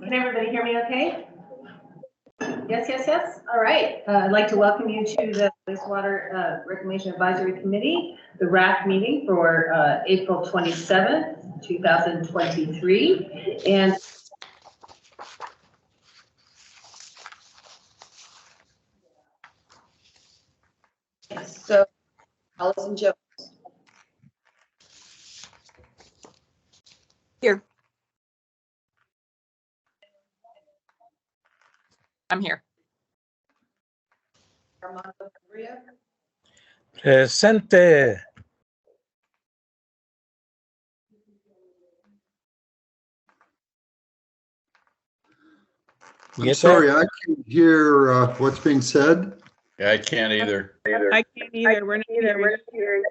Can everybody hear me okay? Yes, yes, yes. All right. I'd like to welcome you to the Wastewater Reclamation Advisory Committee, the RAC meeting for April 27th, 2023. And so, Allison Jones. Here. I'm here. Armando Cabrera. Presente. I'm sorry, I can't hear what's being said. Yeah, I can't either. I can't either. We're not hearing.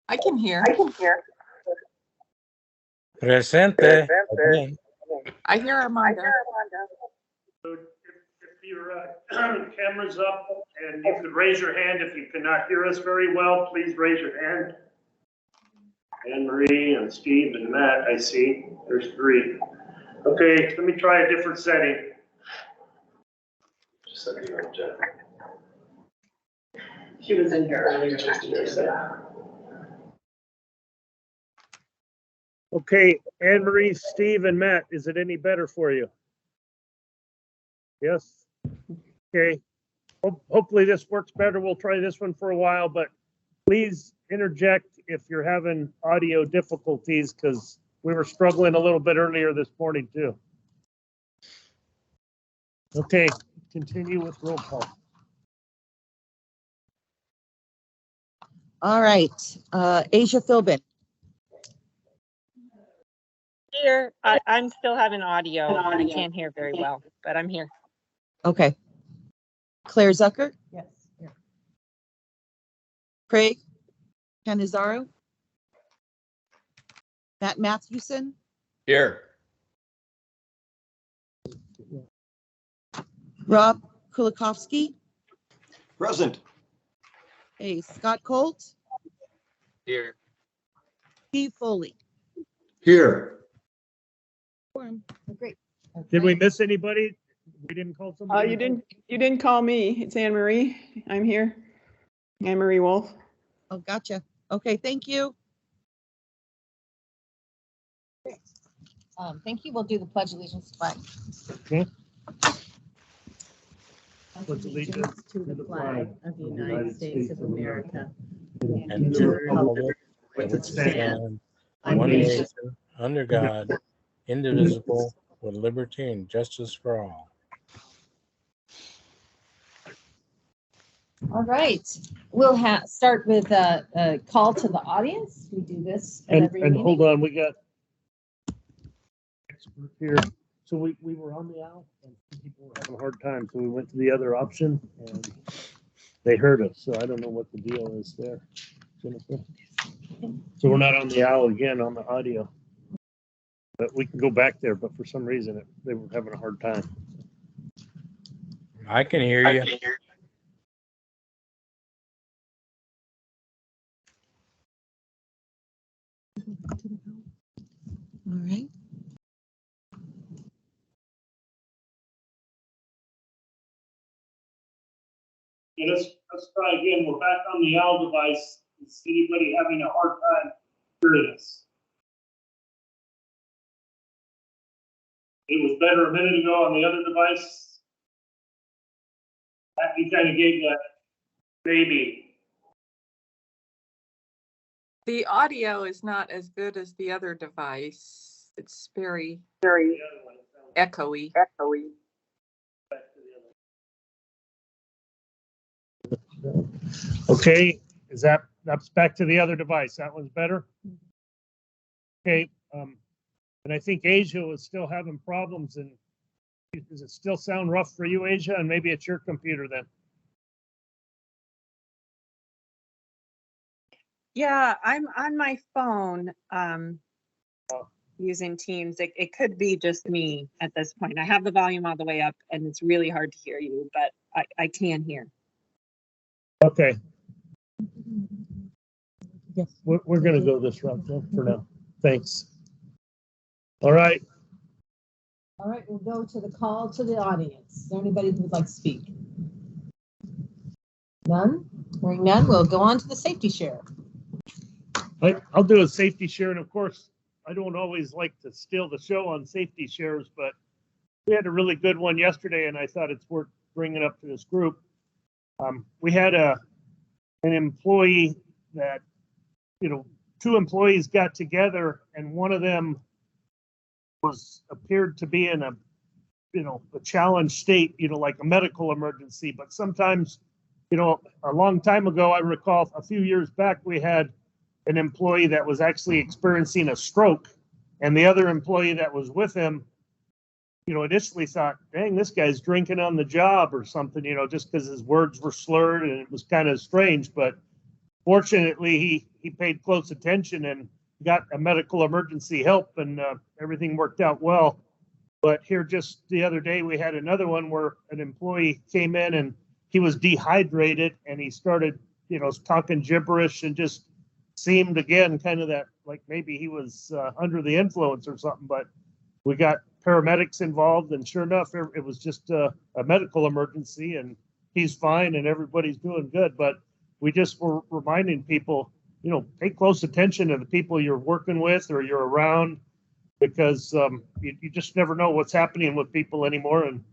I can hear. Presente. Again. I hear Armando. So if your camera's up and you could raise your hand if you cannot hear us very well, please raise your hand. Anne Marie and Steve and Matt, I see. There's three. Okay, let me try a different setting. She was in here earlier. Okay, Anne Marie, Steve, and Matt, is it any better for you? Yes. Okay. Hopefully this works better. We'll try this one for a while, but please interject if you're having audio difficulties because we were struggling a little bit earlier this morning too. Okay, continue with roll call. All right, Asia Philbin. Here, I'm still having audio. I can't hear very well, but I'm here. Okay. Claire Zucker. Yes. Craig Canizaro. Matt Mathewson. Here. Rob Kulikowski. Present. Hey, Scott Colt. Here. Steve Foley. Here. Great. Did we miss anybody? We didn't call somebody? You didn't call me. It's Anne Marie. I'm here. Anne Marie Wolf. Oh, gotcha. Okay, thank you. Thank you. We'll do the Pledge of Allegiance to flag. Okay. Pledge allegiance to the flag of the United States of America And to the republic for which it stands, one nation, under God, indivisible, with liberty and justice for all. All right, we'll start with a call to the audience. We do this at every And meeting. hold on, we got expert here. So we were on the owl and people were having a hard time. So we went to the other option and they heard us. So I don't know what the deal is there, Jennifer. So we're not on the owl again on the audio. But we can go back there, but for some reason they were having a hard time. I can hear you. All right. Yeah, let's try again. We're back on the owl device. Is anybody having a hard time hearing us? It was better a minute ago on the other device. You kind of gave that baby. The audio is not as good as the other device. It's very echoey. Okay, that's back to the other device. That one's better. Okay, and I think Asia was still having problems. And does it still sound rough for you, Asia? And maybe it's your computer then. Yeah, I'm on my phone. using Teams. It could be just me at this point. I have the volume all the way up and it's really hard to hear you, but I can hear. Okay. We're going to go this route though, for now. Thanks. All right. All right, we'll go to the call to the audience. Is there anybody who would like to speak? None? Hearing none, we'll go on to the safety share. I'll do a safety share, and of course, I don't always like to steal the show on safety shares, but we had a really good one yesterday, and I thought it's worth bringing up to this group. We had an employee that, two employees got together, and one of them appeared to be in a challenged state, like a medical emergency. But sometimes, a long time ago, I recall a few years back, we had an employee that was actually experiencing a stroke, and the other employee that was with him, initially thought, dang, this guy's drinking on the job or something, just because his words were slurred and it was kind of strange. But fortunately, he paid close attention and got a medical emergency help, and everything worked out well. But here just the other day, we had another one where an employee came in and he was dehydrated, and he started, talking gibberish and just seemed again kind of that like maybe he was under the influence or something. But we got paramedics involved, and sure enough, it was just a medical emergency, and he's fine and everybody's doing good. But we just were reminding people, pay close attention to the people you're working with or you're around, because you just never know what's happening with people anymore. And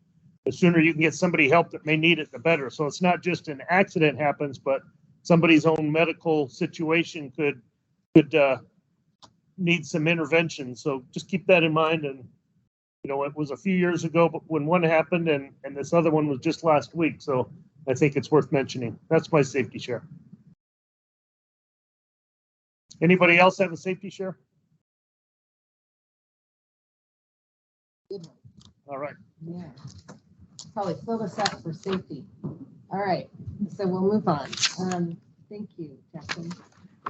the sooner you can get somebody help that may need it, the better. So it's not just an accident happens, but somebody's own medical situation could need some intervention. So just keep that in mind. And, it was a few years ago, but when one happened, and this other one was just last week. So I think it's worth mentioning. That's my safety share. Anybody else have a safety share? All right. Yeah. Probably fill us up for safety. All right. So we'll move on. Thank you, Jackson.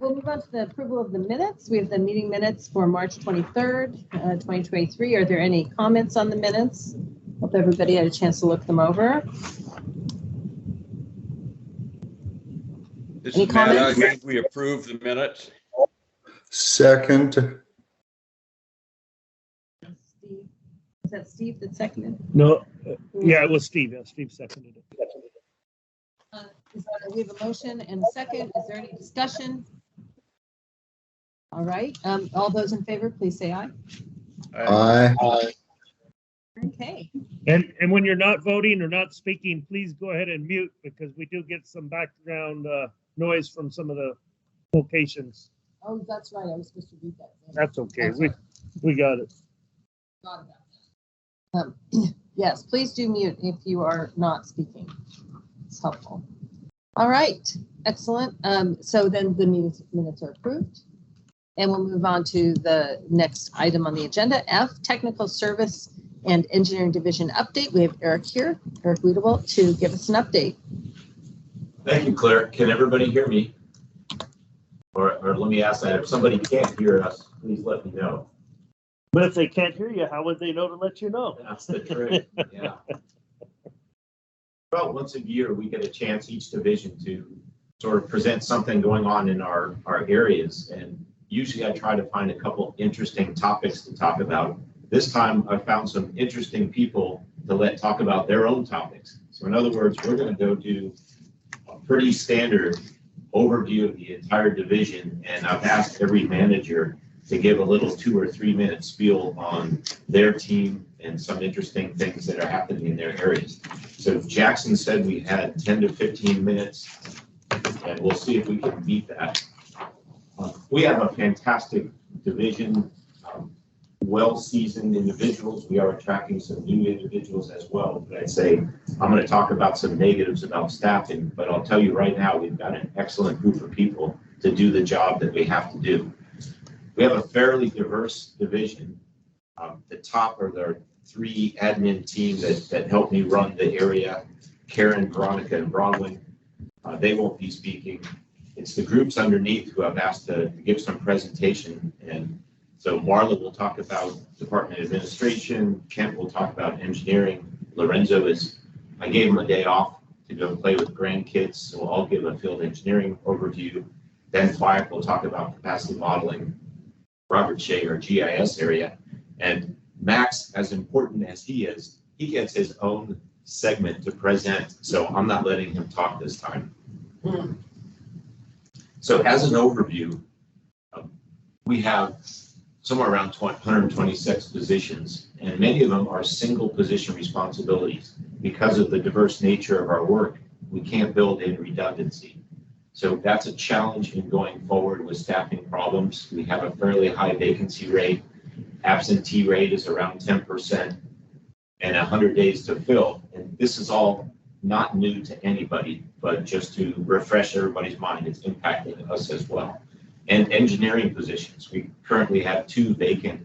We'll move on to the approval of the minutes. We have the meeting minutes for March 23rd, 2023. Are there any comments on the minutes? Hope everybody had a chance to look them over. This Any is Matt. I comments? think we approve the minutes. Second. Steve, is that Steve that seconded? No, yeah, it was Steve. Yeah, Steve seconded it. We have a motion and a second. Is there any discussion? All right. All those in favor, please say aye. Aye. Okay. And when you're not voting or not speaking, please go ahead and mute, because we do get some background noise from some of the locations. Oh, that's right. I was supposed to read that. That's okay. We got it. Thought about that. Yes, please do mute if you are not speaking. It's helpful. All right. Excellent. So then the minutes are approved. And we'll move on to the next item on the agenda, F, Technical Service and Engineering Division update. We have Eric here, Eric Wiedewelt, to give us an update. Thank you, Claire. Can everybody hear me? Or let me ask that, if somebody can't hear us, please let me know. But if they can't hear you, how would they know to let you know? That's the trick, yeah. Well, once a year, we get a chance, each division, to sort of present something going on in our areas. And usually I try to find a couple interesting topics to talk about. This time I found some interesting people to talk about their own topics. So in other words, we're going to go do a pretty standard overview of the entire division. And I've asked every manager to give a little 2 or 3 minute spiel on their team and some interesting things that are happening in their areas. So Jackson said we had 10 to 15 minutes, and we'll see if we can beat that. We have a fantastic division, well-seasoned individuals. We are attracting some new individuals as well. But I'd say I'm going to talk about some negatives about staffing, but I'll tell you right now, we've got an excellent group of people to do the job that we have to do. We have a fairly diverse division. The top are the 3 admin team that help me run the area, Karen, Veronica, and Bronwyn. They won't be speaking. It's the groups underneath who I've asked to give some presentation, and So Marla will talk about department administration, Kent will talk about engineering, Lorenzo I gave him a day off to go play with grandkids, so I'll give a field engineering overview. Then Wyatt will talk about capacity modeling, Robert Shea, our GIS area, and Max, as important as he is, he gets his own segment to present, so I'm not letting him talk this time. So as an overview, we have somewhere around 126 positions, and many of them are single position responsibilities. Because of the diverse nature of our work, we can't build in redundancy. So that's a challenge in going forward with staffing problems. We have a fairly high vacancy rate. Absentee rate is around 10% and 100 days to fill. And this is all not new to anybody, but just to refresh everybody's mind, it's impacting us as well. And engineering positions. We currently have 2 vacant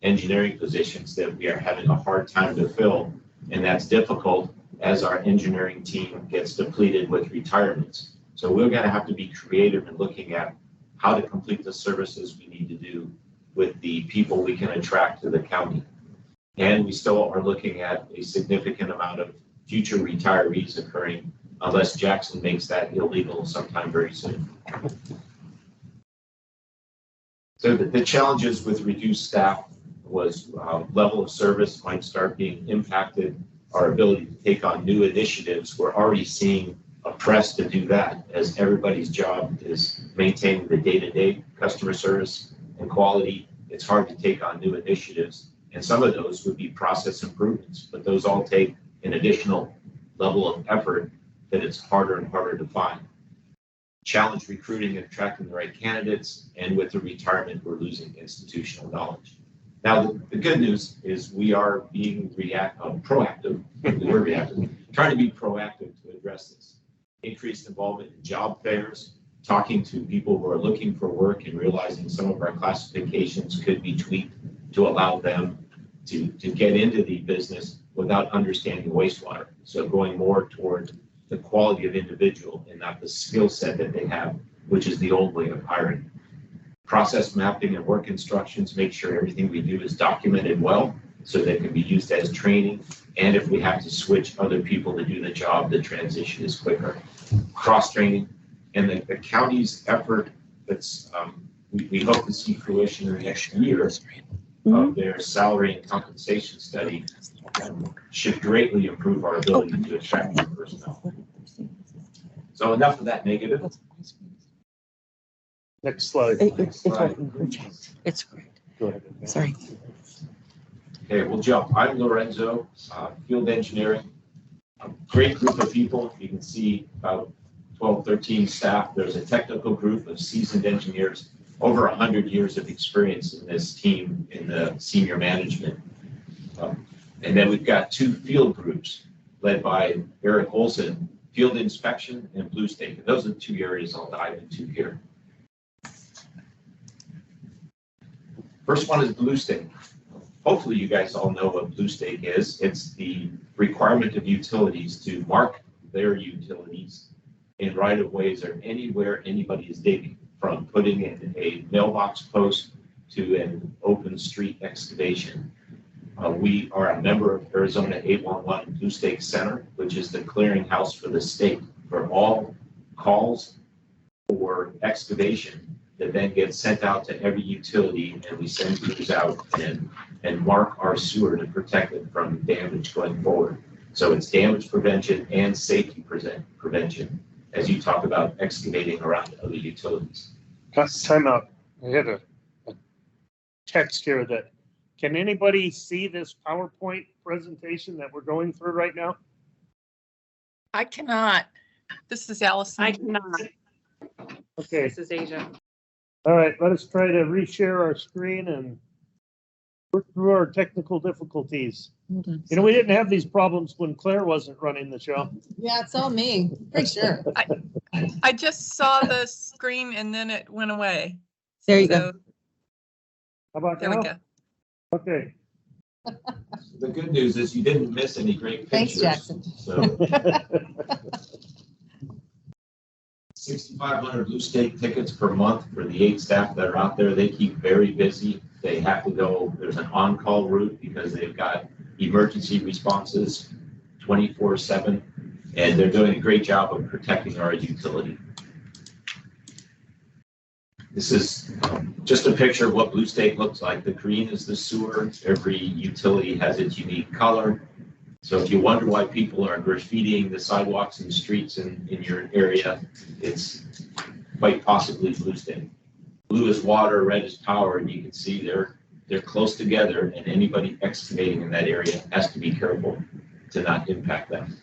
engineering positions that we are having a hard time to fill. And that's difficult as our engineering team gets depleted with retirements. So we're going to have to be creative in looking at how to complete the services we need to do with the people we can attract to the county. And we still are looking at a significant amount of future retirees occurring unless Jackson makes that illegal sometime very soon. So the challenges with reduced staff was level of service might start being impacted, our ability to take on new initiatives. We're already seeing a press to do that as everybody's job is maintaining the day-to-day customer service and quality. It's hard to take on new initiatives. And some of those would be process improvements, but those all take an additional level of effort that it's harder and harder to find. Challenge recruiting and attracting the right candidates, and with the retirement, we're losing institutional knowledge. Now, the good news is we are being proactive, we're reactive, trying to be proactive to address this. Increased involvement in job fairs, talking to people who are looking for work and realizing some of our classifications could be tweaked to allow them to get into the business without understanding wastewater. So going more toward the quality of individual and not the skill set that they have, which is the old way of hiring. Process mapping and work instructions, make sure everything we do is documented well so that it can be used as training. And if we have to switch other people to do the job, the transition is quicker. Cross-training, and the county's effort that's, we hope to see fruition in the next year of their salary and compensation study should greatly improve our ability to attract new personnel. So enough of that negative. Next slide. It's great. Go ahead. Sorry. Okay, we'll jump. I'm Lorenzo, field engineering. A great group of people. You can see about 12, 13 staff. There's a technical group of seasoned engineers, over 100 years of experience in this team in the senior management. And then we've got 2 field groups led by Eric Olson, field inspection and Blue Stake. And those are the 2 areas I'll dive into here. First one is Blue Stake. Hopefully you guys all know what Blue Stake is. It's the requirement of utilities to mark their utilities in right-of-ways or anywhere anybody is digging, from putting in a mailbox post to an open street excavation. We are a member of Arizona 811 Blue Stake Center, which is the clearinghouse for the state for all calls for excavation that then gets sent out to every utility, and we send crews out and mark our sewer to protect it from damage going forward. So it's damage prevention and safety prevention as you talk about excavating around other utilities. Time out. I had a text here that, can anybody see this PowerPoint presentation that we're going through right now? I cannot. This is Allison. I cannot. Okay. This is Asia. All right, let us try to reshare our screen and work through our technical difficulties. Hold on. You know, we didn't have these problems when Claire wasn't running the show. Yeah, it's all me, pretty sure. I just saw the screen and then it went away. There you go. So How about there now? we go. Okay. The good news is you didn't miss any great Thanks, pictures. Jackson. So 6,500 Blue Stake tickets per month for the 8 staff that are out there. They keep very busy. They have to go, there's an on-call route because they've got emergency responses 24/7, and they're doing a great job of protecting our utility. This is just a picture of what Blue State looks like. The green is the sewer. Every utility has its unique color. So if you wonder why people are graffitiing the sidewalks and streets in your area, it's quite possibly Blue State. Blue is water, red is power, and you can see they're close together, and anybody excavating in that area has to be careful to not impact them.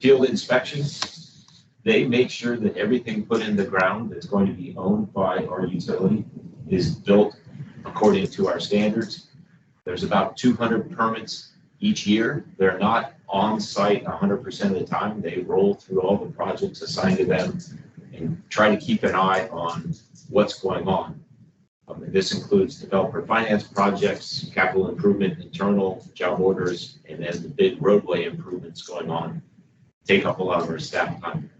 Field inspections, they make sure that everything put in the ground that's going to be owned by our utility is built according to our standards. There's about 200 permits each year. They're not on site 100% of the time. They roll through all the projects assigned to them and try to keep an eye on what's going on. This includes developer finance projects, capital improvement, internal job orders, and then the big roadway improvements going on take up a lot of our staff time.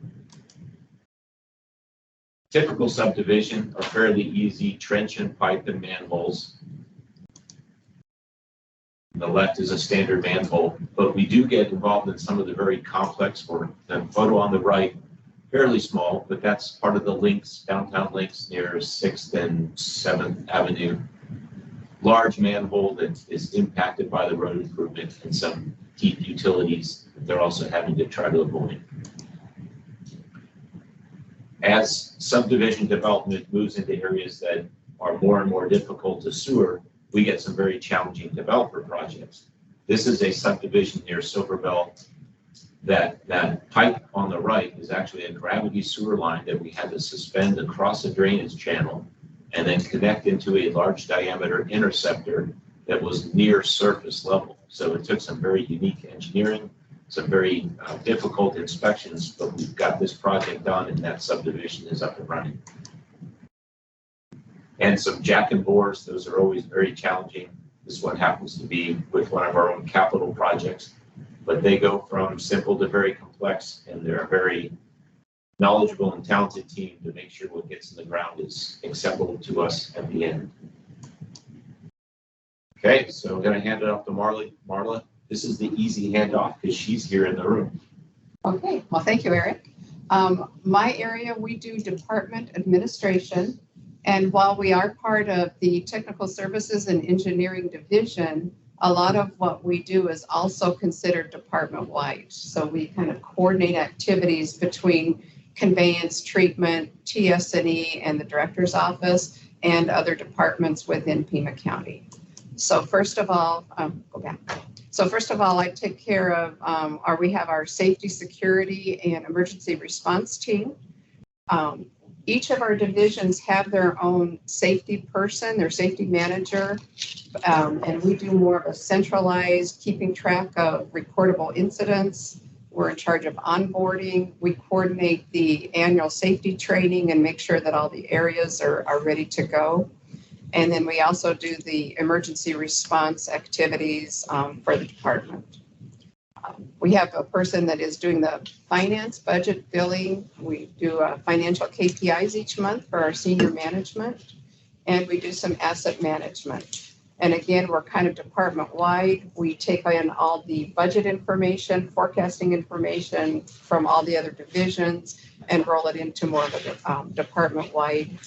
Typical subdivision are fairly easy: trench and pipe and manholes. On the left is a standard manhole, but we do get involved in some of the very complex work. The photo on the right, fairly small, but that's part of the links, downtown links near 6th and 7th Avenue. Large manhole that is impacted by the road improvement and some deep utilities that they're also having to try to avoid. As subdivision development moves into areas that are more and more difficult to sewer, we get some very challenging developer projects. This is a subdivision near Silverbell. That pipe on the right is actually a gravity sewer line that we had to suspend across a drainage channel and then connect into a large diameter interceptor that was near surface level. So it took some very unique engineering, some very difficult inspections, but we've got this project done and that subdivision is up and running. And some jack and bores, those are always very challenging. This one happens to be with one of our own capital projects, but they go from simple to very complex, and they're a very knowledgeable and talented team to make sure what gets in the ground is acceptable to us at the end. Okay, so I'm going to hand it off to Marla. This is the easy handoff because she's here in the room. Okay, well, thank you, Eric. My area, we do department administration. And while we are part of the technical services and engineering division, a lot of what we do is also considered department-wide. So we kind of coordinate activities between conveyance, treatment, TS&E, and the director's office, and other departments within Pima County. So first of all, I take care of, we have our safety, security, and emergency response team. Each of our divisions have their own safety person, their safety manager, and we do more of a centralized keeping track of reportable incidents. We're in charge of onboarding. We coordinate the annual safety training and make sure that all the areas are ready to go. And then we also do the emergency response activities for the department. We have a person that is doing the finance, budget, billing. We do financial KPIs each month for our senior management, and we do some asset management. And again, we're kind of department-wide. We take in all the budget information, forecasting information from all the other divisions and roll it into more of a department-wide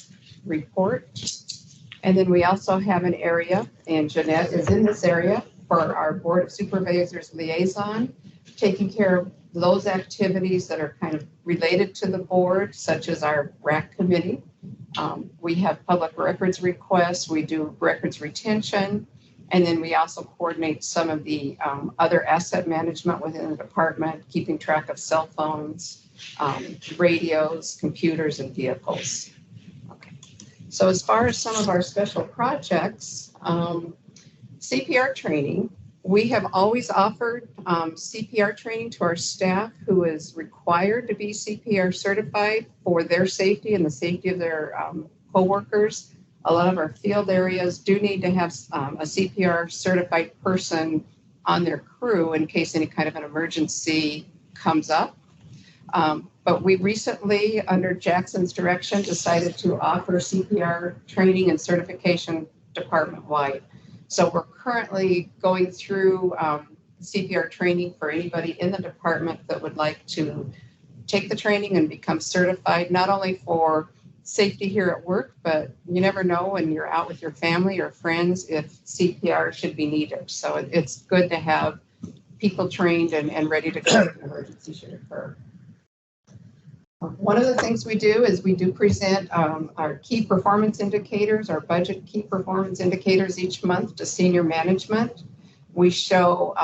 report. And then we also have an area, and Jeanette is in this area, for our Board of Supervisors liaison, taking care of those activities that are kind of related to the board, such as our RAC committee. We have public records requests, we do records retention, and then we also coordinate some of the other asset management within the department, keeping track of cell phones, radios, computers, and vehicles. Okay. So as far as some of our special projects, CPR training, we have always offered CPR training to our staff who is required to be CPR certified for their safety and the safety of their coworkers. A lot of our field areas do need to have a CPR certified person on their crew in case any kind of an emergency comes up. But we recently, under Jackson's direction, decided to offer CPR training and certification department-wide. So we're currently going through CPR training for anybody in the department that would like to take the training and become certified, not only for safety here at work, but you never know when you're out with your family or friends if CPR should be needed. So it's good to have people trained and ready to go if an emergency should occur. One of the things we do is we do present our key performance indicators, our budget key performance indicators each month to senior management. We show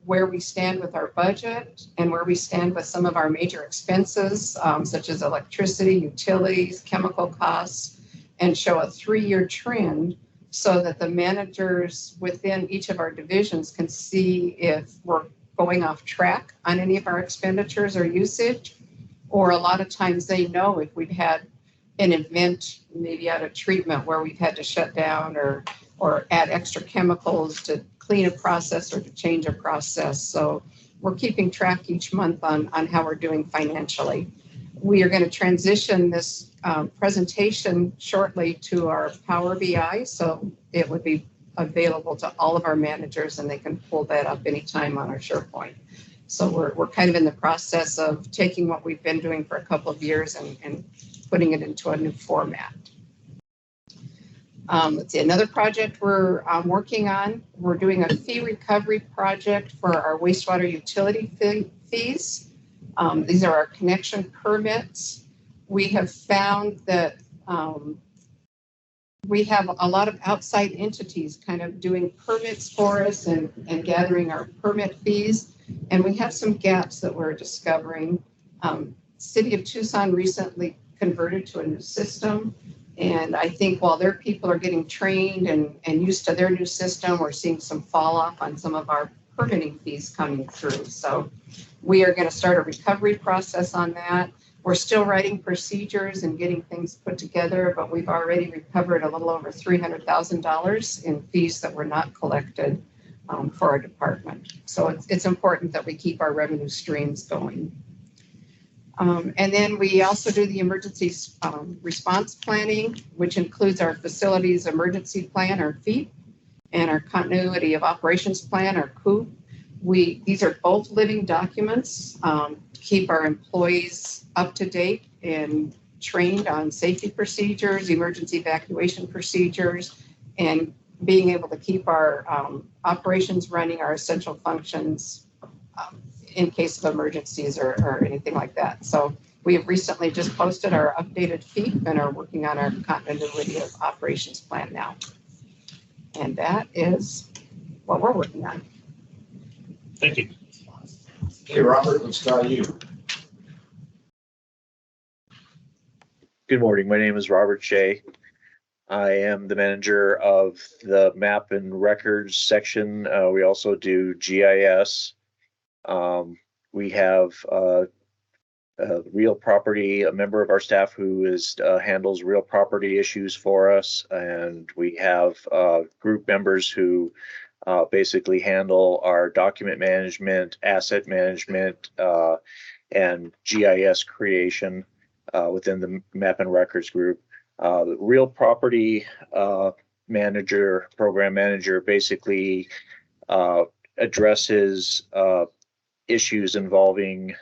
where we stand with our budget and where we stand with some of our major expenses, such as electricity, utilities, chemical costs, and show a 3-year trend so that the managers within each of our divisions can see if we're going off track on any of our expenditures or usage. Or a lot of times they know if we've had an event, maybe at a treatment where we've had to shut down or add extra chemicals to clean a process or to change a process. So we're keeping track each month on how we're doing financially. We are going to transition this presentation shortly to our Power BI. So it would be available to all of our managers and they can pull that up anytime on our SharePoint. So we're kind of in the process of taking what we've been doing for a couple of years and putting it into a new format. Let's see, another project we're working on. We're doing a fee recovery project for our wastewater utility fees. These are our connection permits. We have found that we have a lot of outside entities kind of doing permits for us and gathering our permit fees. And we have some gaps that we're discovering. City of Tucson recently converted to a new system. And I think while their people are getting trained and used to their new system, we're seeing some fall off on some of our permitting fees coming through. So we are going to start a recovery process on that. We're still writing procedures and getting things put together, but we've already recovered a little over $300,000 in fees that were not collected for our department. So it's important that we keep our revenue streams going. And then we also do the emergency response planning, which includes our facilities emergency plan, or FEEP, and our continuity of operations plan, or COOP. These are both living documents, keep our employees up to date and trained on safety procedures, emergency evacuation procedures, and being able to keep our operations running, our essential functions in case of emergencies or anything like that. So we have recently just posted our updated FEEP and are working on our continuity of operations plan now. And that is what we're working on. Thank you. Okay, Robert, let's try you. Good morning. My name is Robert Shea. I am the manager of the map and records section. We also do GIS. We have real property, a member of our staff who handles real property issues for us. And we have group members who basically handle our document management, asset management, and GIS creation within the map and records group. The real property program manager basically addresses issues involving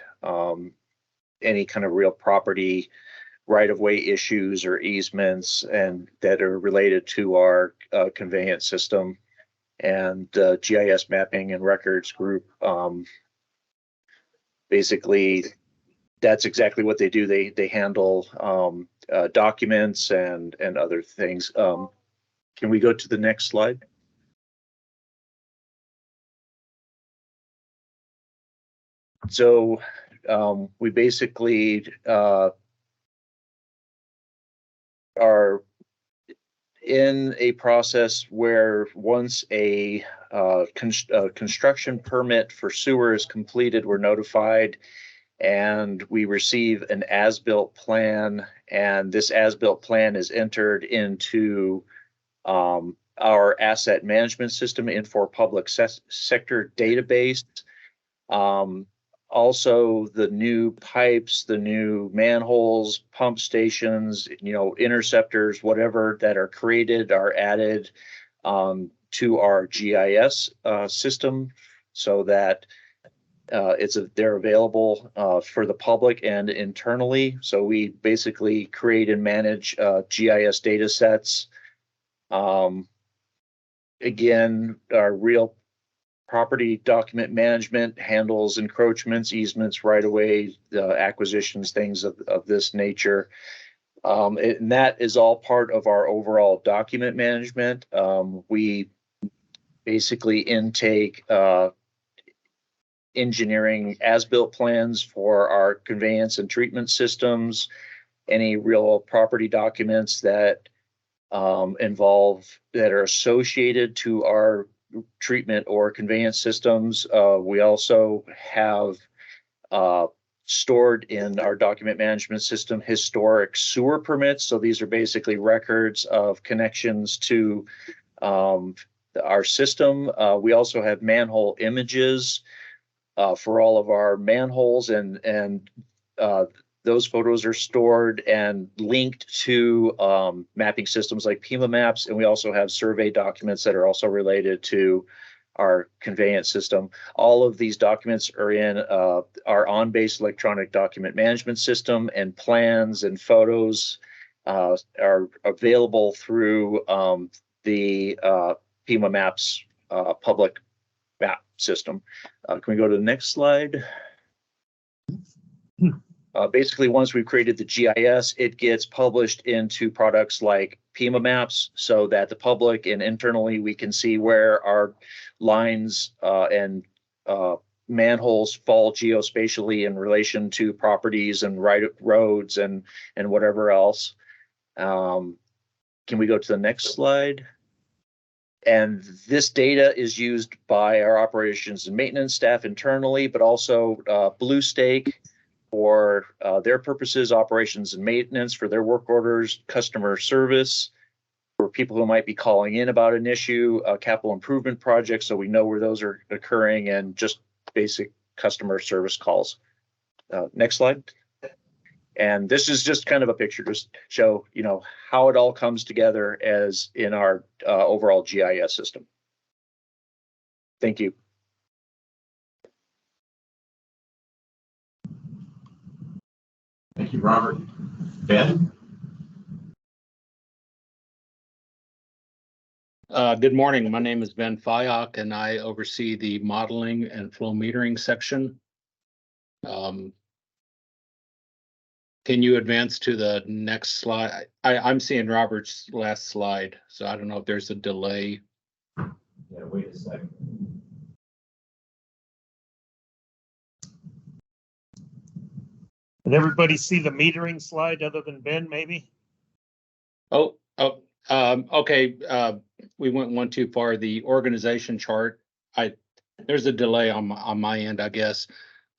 any kind of real property right-of-way issues or easements and that are related to our conveyance system. And GIS mapping and records group, basically that's exactly what they do. They handle documents and other things. Can we go to the next slide? So we basically are in a process where once a construction permit for sewer is completed, we're notified and we receive an as-built plan, and this as-built plan is entered into our asset management system, Infor Public Sector database. also the new pipes, the new manholes, pump stations, interceptors, whatever that are created are added to our GIS system so that they're available for the public and internally. So we basically create and manage GIS data sets. Again, our real property document management handles encroachments, easements, right-of-way, acquisitions, things of this nature. And that is all part of our overall document management. We basically intake engineering as-built plans for our conveyance and treatment systems, any real property documents that that are associated to our treatment or conveyance systems. We also have stored in our document management system historic sewer permits. So these are basically records of connections to our system. We also have manhole images for all of our manholes, and those photos are stored and linked to mapping systems like Pima maps. And we also have survey documents that are also related to our conveyance system. All of these documents are in our on-base electronic document management system, and plans and photos are available through the Pima maps public map system. Can we go to the next slide? Basically, once we've created the GIS, it gets published into products like Pima maps so that the public and internally we can see where our lines and manholes fall geospatially in relation to properties and roads and whatever else. Can we go to the next slide? And this data is used by our operations and maintenance staff internally, but also Blue Stake for their purposes, operations and maintenance for their work orders, customer service for people who might be calling in about an issue, capital improvement projects, so we know where those are occurring, and just basic customer service calls. Next slide. And this is just kind of a picture to show, how it all comes together as in our overall GIS system. Thank you. Thank you, Robert. Ben? Good morning. My name is Ben Fayok, and I oversee the modeling and flow metering section. Can you advance to the next slide? I'm seeing Robert's last slide, so I don't know if there's a delay. Yeah, wait a second. Did everybody see the metering slide other than Ben, maybe? Okay. We went one too far. The organization chart, there's a delay on my end, I guess.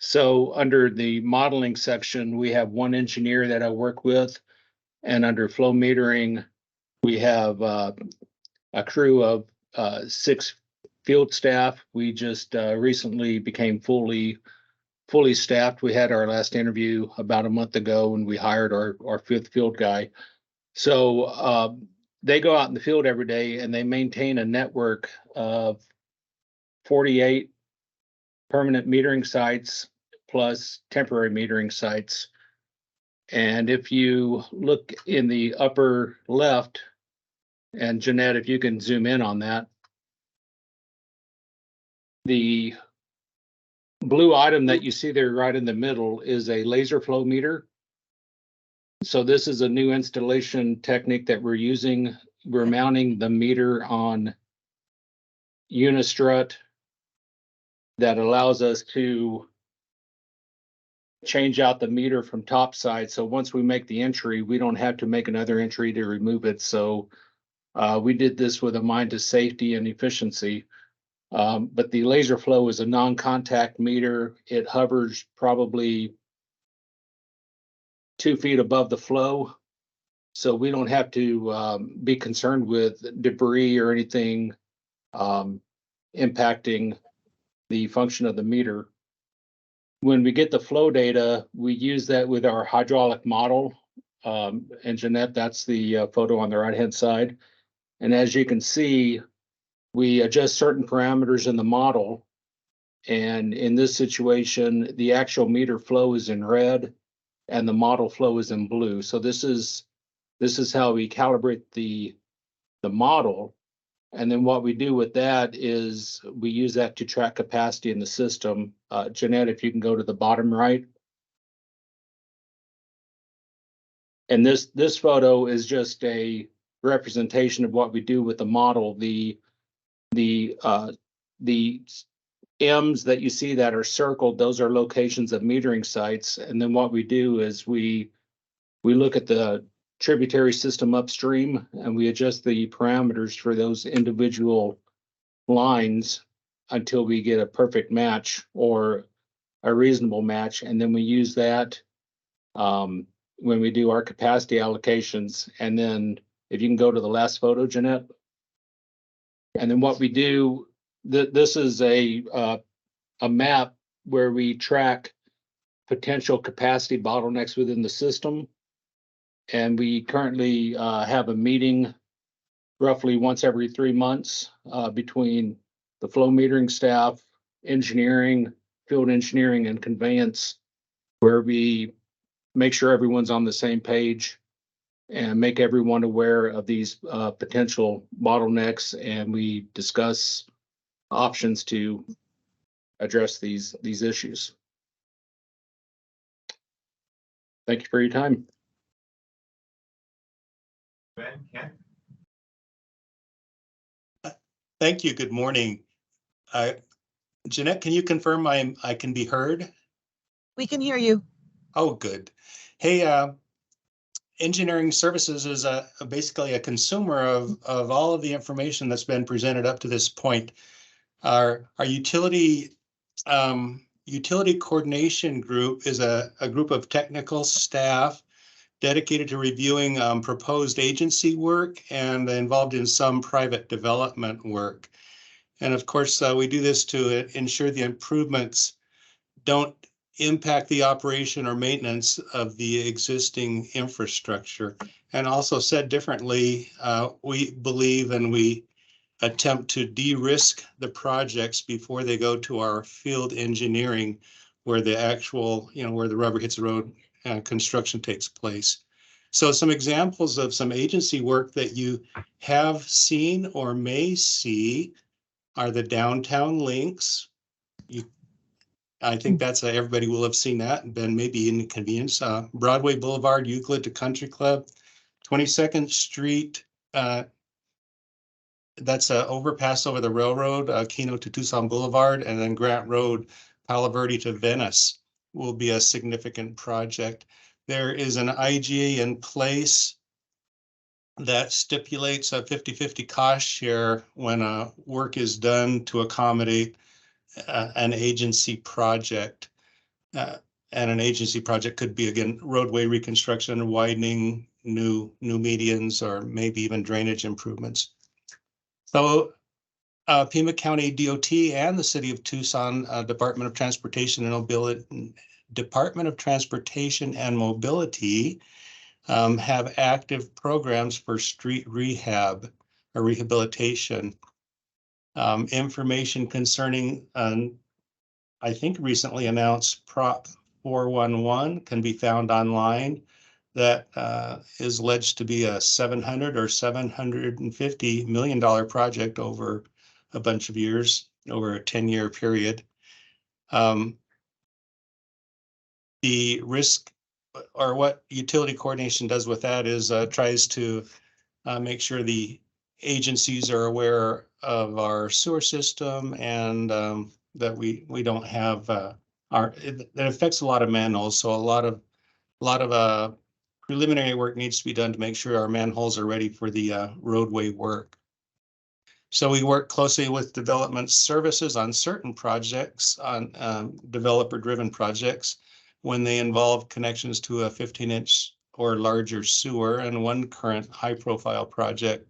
So under the modeling section, we have one engineer that I work with, and under flow metering, we have a crew of 6 field staff. We just recently became fully staffed. We had our last interview about a month ago, and we hired our 5th field guy. So they go out in the field every day, and they maintain a network of 48 permanent metering sites plus temporary metering sites. And if you look in the upper left, and Jeanette, if you can zoom in on that, the blue item that you see there right in the middle is a laser flow meter. So this is a new installation technique that we're using. We're mounting the meter on unistrut that allows us to change out the meter from top side. So once we make the entry, we don't have to make another entry to remove it. So we did this with a mind to safety and efficiency. But the laser flow is a non-contact meter. It hovers probably 2 feet above the flow. So we don't have to be concerned with debris or anything impacting the function of the meter. when we get the flow data, we use that with our hydraulic model. And Jeanette, that's the photo on the right-hand side. And as you can see, we adjust certain parameters in the model. And in this situation, the actual meter flow is in red and the model flow is in blue. So this is how we calibrate the model. And then what we do with that is we use that to track capacity in the system. Jeanette, if you can go to the bottom right. And this photo is just a representation of what we do with the model. The M's that you see that are circled, those are locations of metering sites. And then what we do is we look at the tributary system upstream and we adjust the parameters for those individual lines until we get a perfect match or a reasonable match. And then we use that when we do our capacity allocations. And then if you can go to the last photo, Jeanette. And then what we do, this is a map where we track potential capacity bottlenecks within the system. And we currently have a meeting roughly once every 3 months between the flow metering staff, engineering, field engineering, and conveyance, where we make sure everyone's on the same page and make everyone aware of these potential bottlenecks, and we discuss options to address these issues. Thank you for your time. Ben, Ken? Thank you. Good morning. Jeanette, can you confirm I can be heard? We can hear you. Oh, good. Hey, Engineering Services is basically a consumer of all of the information that's been presented up to this point. Our utility coordination group is a group of technical staff dedicated to reviewing proposed agency work and involved in some private development work. And of course, we do this to ensure the improvements don't impact the operation or maintenance of the existing infrastructure. And also said differently, we believe and we attempt to de-risk the projects before they go to our field engineering, where the actual, where the rubber hits the road and construction takes place. So some examples of some agency work that you have seen or may see are the downtown links. I think that's everybody will have seen that, been maybe inconvenience. Broadway Boulevard, Euclid to Country Club, 22nd Street. That's an overpass over the railroad, Keno to Tucson Boulevard, and then Grant Road, Palo Verde to Venice will be a significant project. There is an IGA in place that stipulates a 50-50 cost share when work is done to accommodate an agency project. And an agency project could be, again, roadway reconstruction, widening, new medians, or maybe even drainage improvements. So Pima County DOT and the City of Tucson Department of Transportation and Mobility have active programs for street rehab or rehabilitation. Information concerning, I think recently announced Prop 411 can be found online. That is alleged to be a $700 or $750 million project over a bunch of years, over a 10-year period. The risk, or what utility coordination does with that, is tries to make sure the agencies are aware of our sewer system and that we don't have that affects a lot of manholes. So a lot of preliminary work needs to be done to make sure our manholes are ready for the roadway work. So we work closely with development services on certain projects, on developer-driven projects, when they involve connections to a 15-inch or larger sewer. And one current high-profile project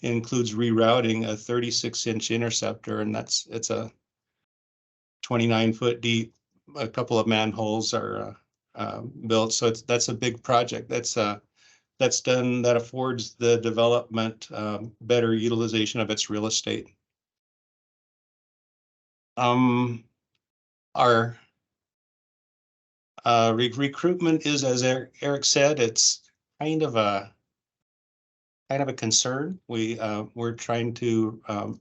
includes rerouting a 36-inch interceptor, and it's a 29-foot deep a couple of manholes are built. So that's a big project. That's done, that affords the development better utilization of its real estate. Our recruitment is, as Eric said, it's kind of a concern. We're trying to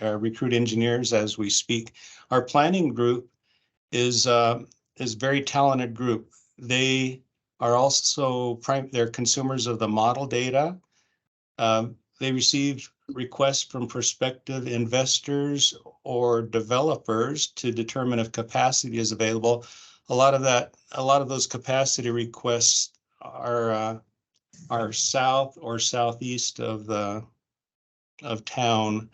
recruit engineers as we speak. Our planning group is very talented group. They are also they're consumers of the model data. They receive requests from prospective investors or developers to determine if capacity is available. A lot of those capacity requests are south or southeast of town.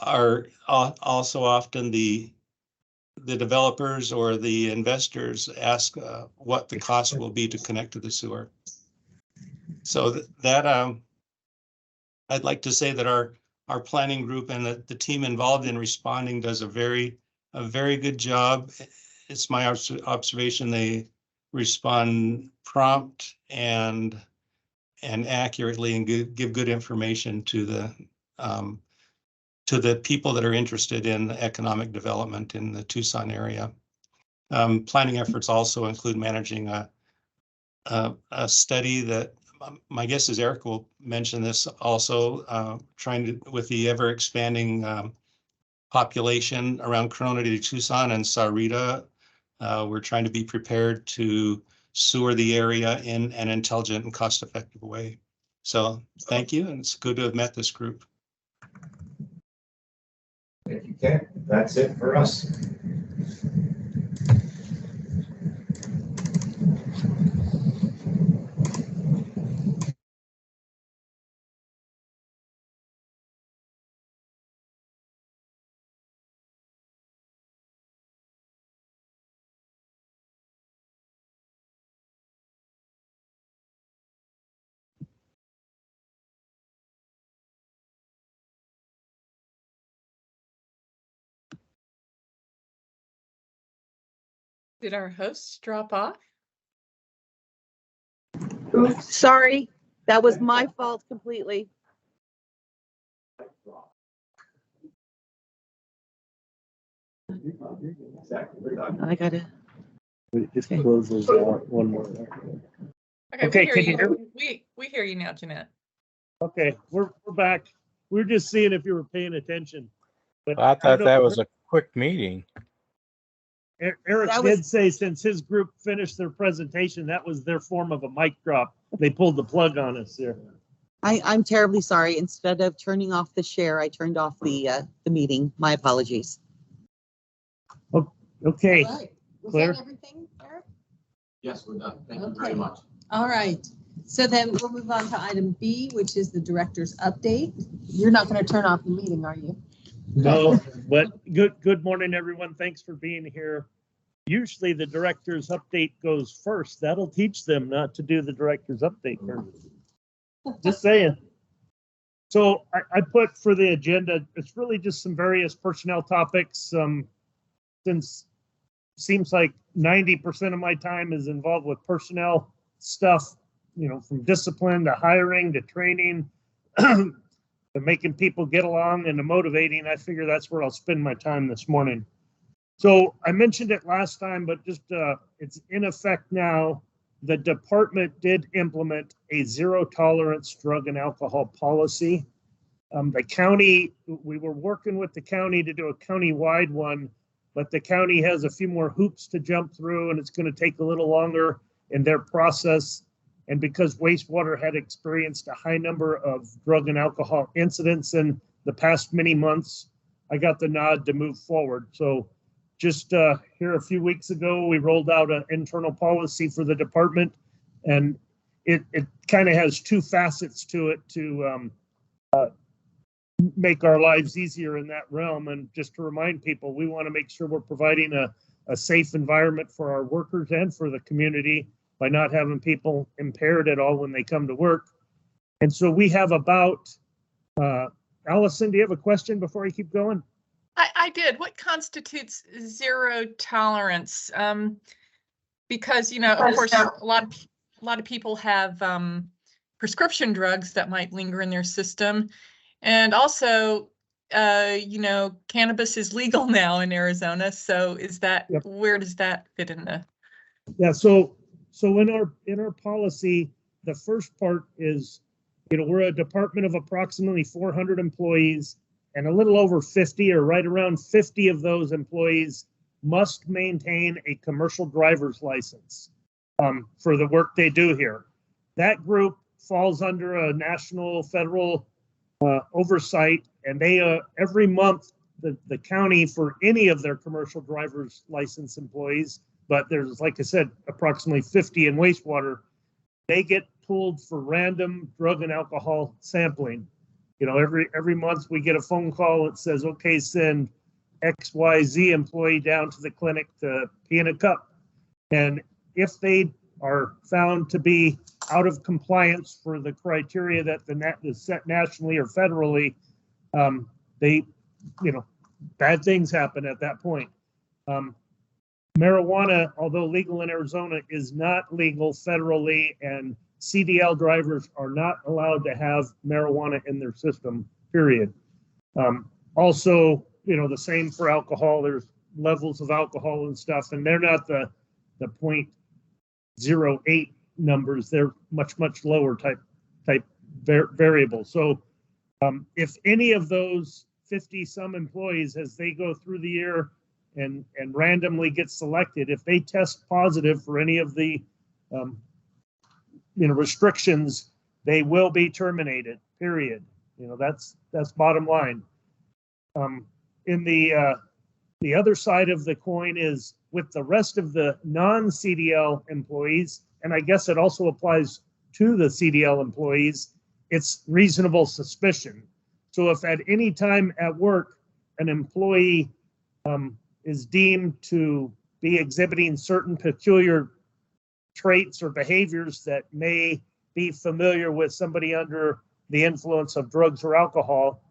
Are also often the developers or the investors ask what the cost will be to connect to the sewer. So I'd like to say that our planning group and the team involved in responding does a very good job. It's my observation they respond prompt and accurately and give good information to the people that are interested in economic development in the Tucson area. Planning efforts also include managing a study that my guess is Eric will mention this also, trying to, with the ever expanding population around Corona de Tucson and Sahuarita, we're trying to be prepared to sewer the area in an intelligent and cost-effective way. So thank you, and it's good to have met this group. Thank you, Ken. That's it for us. Did our hosts drop off? Oops, sorry. That was my fault completely. I gotta. We just close those out one more. Okay, Can you hear me? We hear you now, Jeanette. Okay, we're back. We were just seeing if you were paying attention. But I thought that was a quick meeting. Eric did say since his group finished their presentation, that was their form of a mic drop. They pulled the plug on us here. I'm terribly sorry. Instead of turning off the share, I turned off the meeting. My apologies. Okay. All right. Was Claire? that everything, Eric? Yes, we're done. Thank you very much. All right. So then we'll move on to item B, which is the director's update. You're not going to turn off the meeting, are you? No, but good morning, everyone. Thanks for being here. Usually the director's update goes first. That'll teach them not to do the director's update first. Just saying. So I put for the agenda, it's really just some various personnel topics. Since seems like 90% of my time is involved with personnel stuff, from discipline to hiring to training, to making people get along and to motivating. I figure that's where I'll spend my time this morning. So I mentioned it last time, but just it's in effect now. The department did implement a zero tolerance drug and alcohol policy. The county, we were working with the county to do a county-wide one, but the county has a few more hoops to jump through, and it's going to take a little longer in their process. And because wastewater had experienced a high number of drug and alcohol incidents in the past many months, I got the nod to move forward. So just here a few weeks ago, we rolled out an internal policy for the department, and it kind of has two facets to it to make our lives easier in that realm. And just to remind people, we want to make sure we're providing a safe environment for our workers and for the community by not having people impaired at all when they come to work. And so we have about, Allison, do you have a question before I keep going? I did. What constitutes zero tolerance? Because, you know, of course, a lot of people have prescription drugs that might linger in their system. And also, you know, cannabis is legal now in Arizona. So is that, Yep. where does that fit in the? Yeah, so in our policy, the first part is, you know, we're a department of approximately 400 employees, and a little over 50 or right around 50 of those employees must maintain a commercial driver's license for the work they do here. That group falls under a national federal oversight, and they every month the county, for any of their commercial driver's license employees, but there's, like I said, approximately 50 in wastewater, they get pulled for random drug and alcohol sampling. You know, every month we get a phone call that says, okay, send XYZ employee down to the clinic to pee in a cup. And if they are found to be out of compliance for the criteria that is set nationally or federally, they, you know, bad things happen at that point. Marijuana, although legal in Arizona, is not legal federally, and CDL drivers are not allowed to have marijuana in their system, period. Also, you know, the same for alcohol. There's levels of alcohol and stuff, and they're not the 0.08 numbers. They're much lower type variable. So if any of those 50 some employees, as they go through the year and randomly get selected, if they test positive for any of the you know, restrictions, they will be terminated, period. You know, that's bottom line. In the other side of the coin is with the rest of the non-CDL employees, and I guess it also applies to the CDL employees, it's reasonable suspicion. So if at any time at work an employee is deemed to be exhibiting certain peculiar traits or behaviors that may be familiar with somebody under the influence of drugs or alcohol,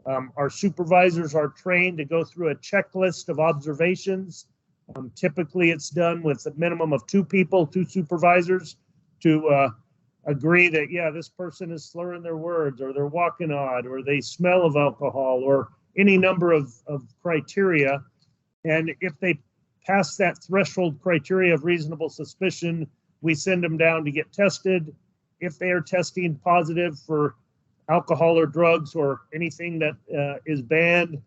our supervisors are trained to go through a checklist of observations. Typically, it's done with a minimum of 2 people, 2 supervisors, to agree that, yeah, this person is slurring their words, or they're walking odd, or they smell of alcohol, or any number of criteria. And if they pass that threshold criteria of reasonable suspicion, we send them down to get tested. If they are testing positive for alcohol or drugs or anything that is banned,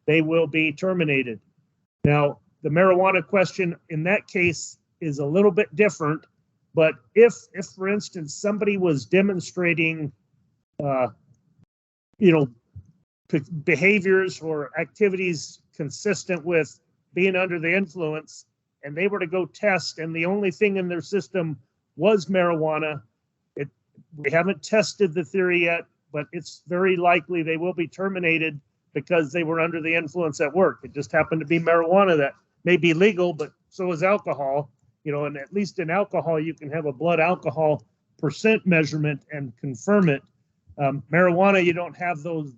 they will be terminated. Now, the marijuana question in that case is a little bit different, but if for instance, somebody was demonstrating, you know, behaviors or activities consistent with being under the influence, and they were to go test, and the only thing in their system was marijuana, we haven't tested the theory yet, but it's very likely they will be terminated because they were under the influence at work. It just happened to be marijuana that may be legal, but so is alcohol. You know, and at least in alcohol, you can have a blood alcohol percent measurement and confirm it. Marijuana, you don't have those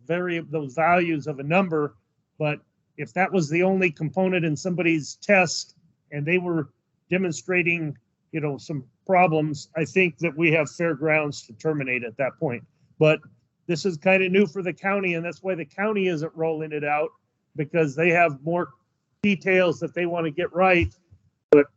values of a number, but if that was the only component in somebody's test and they were demonstrating, you know, some problems, I think that we have fair grounds to terminate at that point. But this is kind of new for the county, and that's why the county isn't rolling it out, because they have more details that they want to get right. But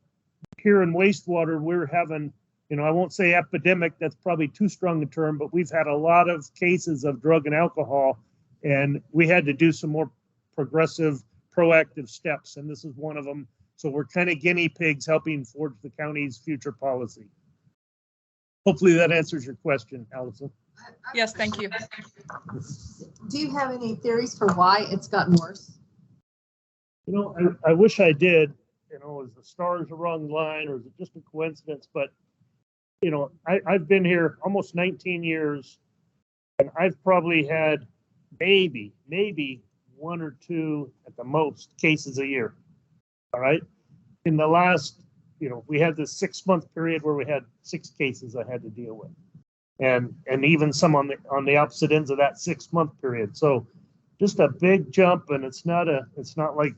here in wastewater, we're having, you know, I won't say epidemic, that's probably too strong a term, but we've had a lot of cases of drug and alcohol, and we had to do some more progressive, proactive steps, and this is one of them. So we're kind of guinea pigs helping forge the county's future policy. Hopefully that answers your question, Allison. Yes, thank you. Do you have any theories for why it's gotten worse? You know, I wish I did. You know, is the stars a wrong line, or is it just a coincidence? But, you know, I've been here almost 19 years, and I've probably had maybe 1 or 2 at the most cases a year. All right. In the last, you know, we had this 6-month period where we had 6 cases I had to deal with, and even some on the opposite ends of that 6-month period. So just a big jump, and it's not like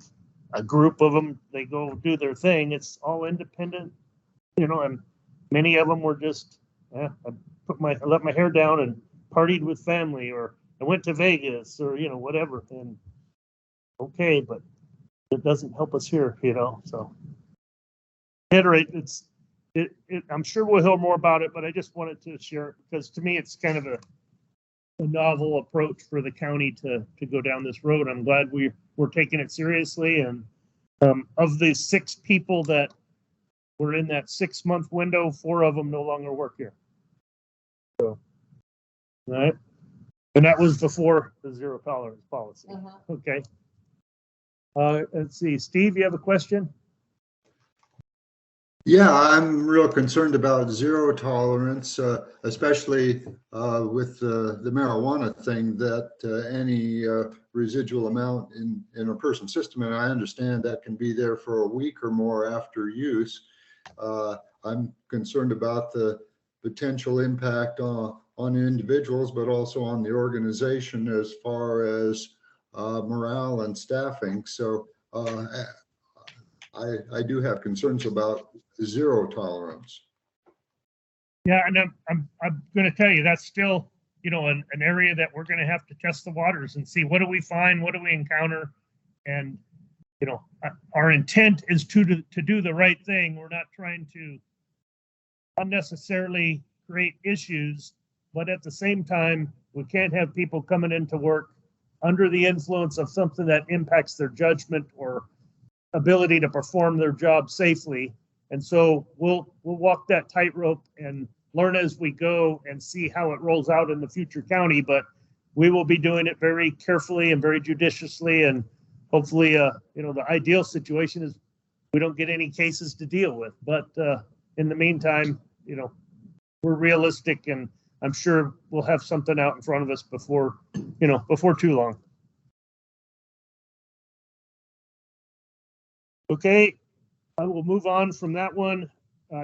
a group of them, they go do their thing. It's all independent, and many of them were just, I let my hair down and partied with family, or I went to Vegas, or, whatever. And okay, but it doesn't help us here, so. At any rate, I'm sure we'll hear more about it, but I just wanted to share it because to me, it's kind of a novel approach for the county to go down this road. I'm glad we're taking it seriously. And of the 6 people that were in that 6-month window, 4 of them no longer work here. So, all right. And that was before the zero tolerance policy. Okay. Let's see, Steve, you have a question? Yeah, I'm real concerned about zero tolerance, especially with the marijuana thing, that any residual amount in a person's system, and I understand that can be there for a week or more after use. I'm concerned about the potential impact on individuals, but also on the organization as far as morale and staffing. So I do have concerns about zero tolerance. Yeah, and I'm going to tell you that's still an area that we're going to have to test the waters and see what do we find, what do we encounter, and our intent is to do the right thing. We're not trying to unnecessarily create issues, but at the same time, we can't have people coming into work under the influence of something that impacts their judgment or ability to perform their job safely. And so we'll walk that tightrope and learn as we go and see how it rolls out in the future county. But we will be doing it very carefully and very judiciously. And hopefully, the ideal situation is we don't get any cases to deal with. But in the meantime, we're realistic, and I'm sure we'll have something out in front of us before too long. Okay, I will move on from that one.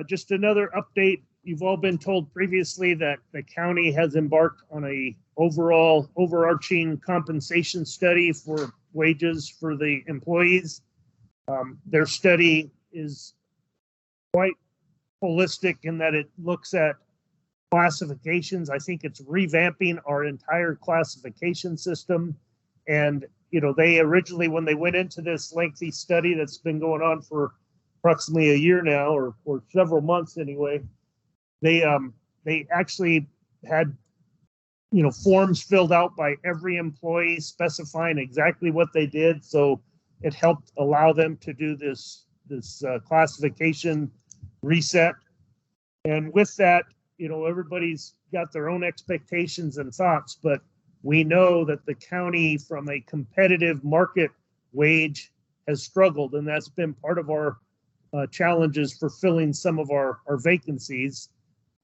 Just another update. You've all been told previously that the county has embarked on a overarching compensation study for wages for the employees. Their study is quite holistic in that it looks at classifications. I think it's revamping our entire classification system. And they originally, when they went into this lengthy study that's been going on for approximately a year now, or several months anyway, they actually had forms filled out by every employee specifying exactly what they did. So it helped allow them to do this classification reset. And with that, everybody's got their own expectations and thoughts, but we know that the county, from a competitive market wage, has struggled, and that's been part of our challenges for filling some of our vacancies.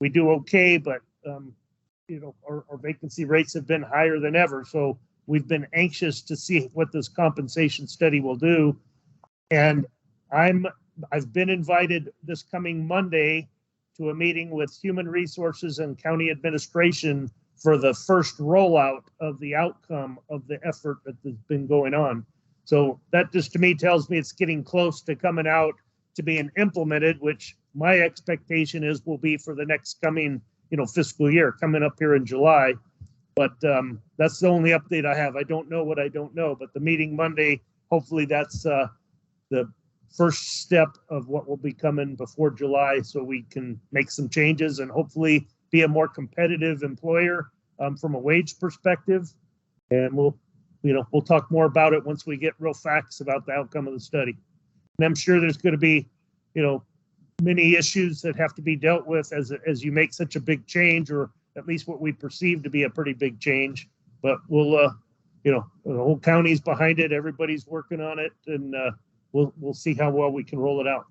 We do okay, but our vacancy rates have been higher than ever. So we've been anxious to see what this compensation study will do. And I've been invited this coming Monday to a meeting with Human Resources and County Administration for the first rollout of the outcome of the effort that has been going on. So that just to me tells me it's getting close to coming out to being implemented, which my expectation is will be for the next coming fiscal year coming up here in July. But that's the only update I have. I don't know what I don't know, but the meeting Monday, hopefully that's the first step of what will be coming before July, so we can make some changes and hopefully be a more competitive employer from a wage perspective. And we'll talk more about it once we get real facts about the outcome of the study. And I'm sure there's going to be, many issues that have to be dealt with as you make such a big change, or at least what we perceive to be a pretty big change. But we'll, the whole county's behind it. Everybody's working on it, and we'll see how well we can roll it out.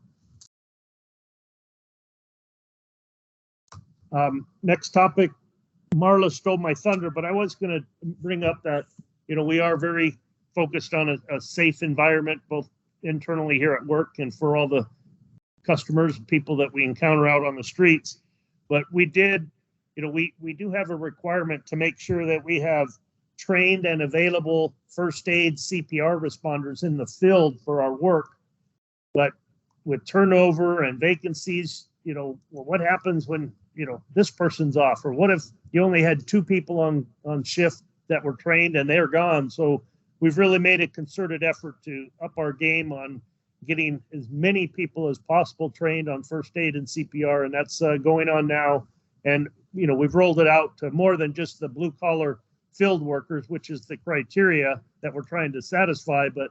Next topic, Marla stole my thunder, but I was going to bring up that, we are very focused on a safe environment, both internally here at work and for all the customers and people that we encounter out on the streets. But we did, we do have a requirement to make sure that we have trained and available first aid CPR responders in the field for our work. But with turnover and vacancies, well, what happens when, this person's off? Or what if you only had 2 people on shift that were trained and they're gone? So we've really made a concerted effort to up our game on getting as many people as possible trained on first aid and CPR, and that's going on now. And, we've rolled it out to more than just the blue collar field workers, which is the criteria that we're trying to satisfy. But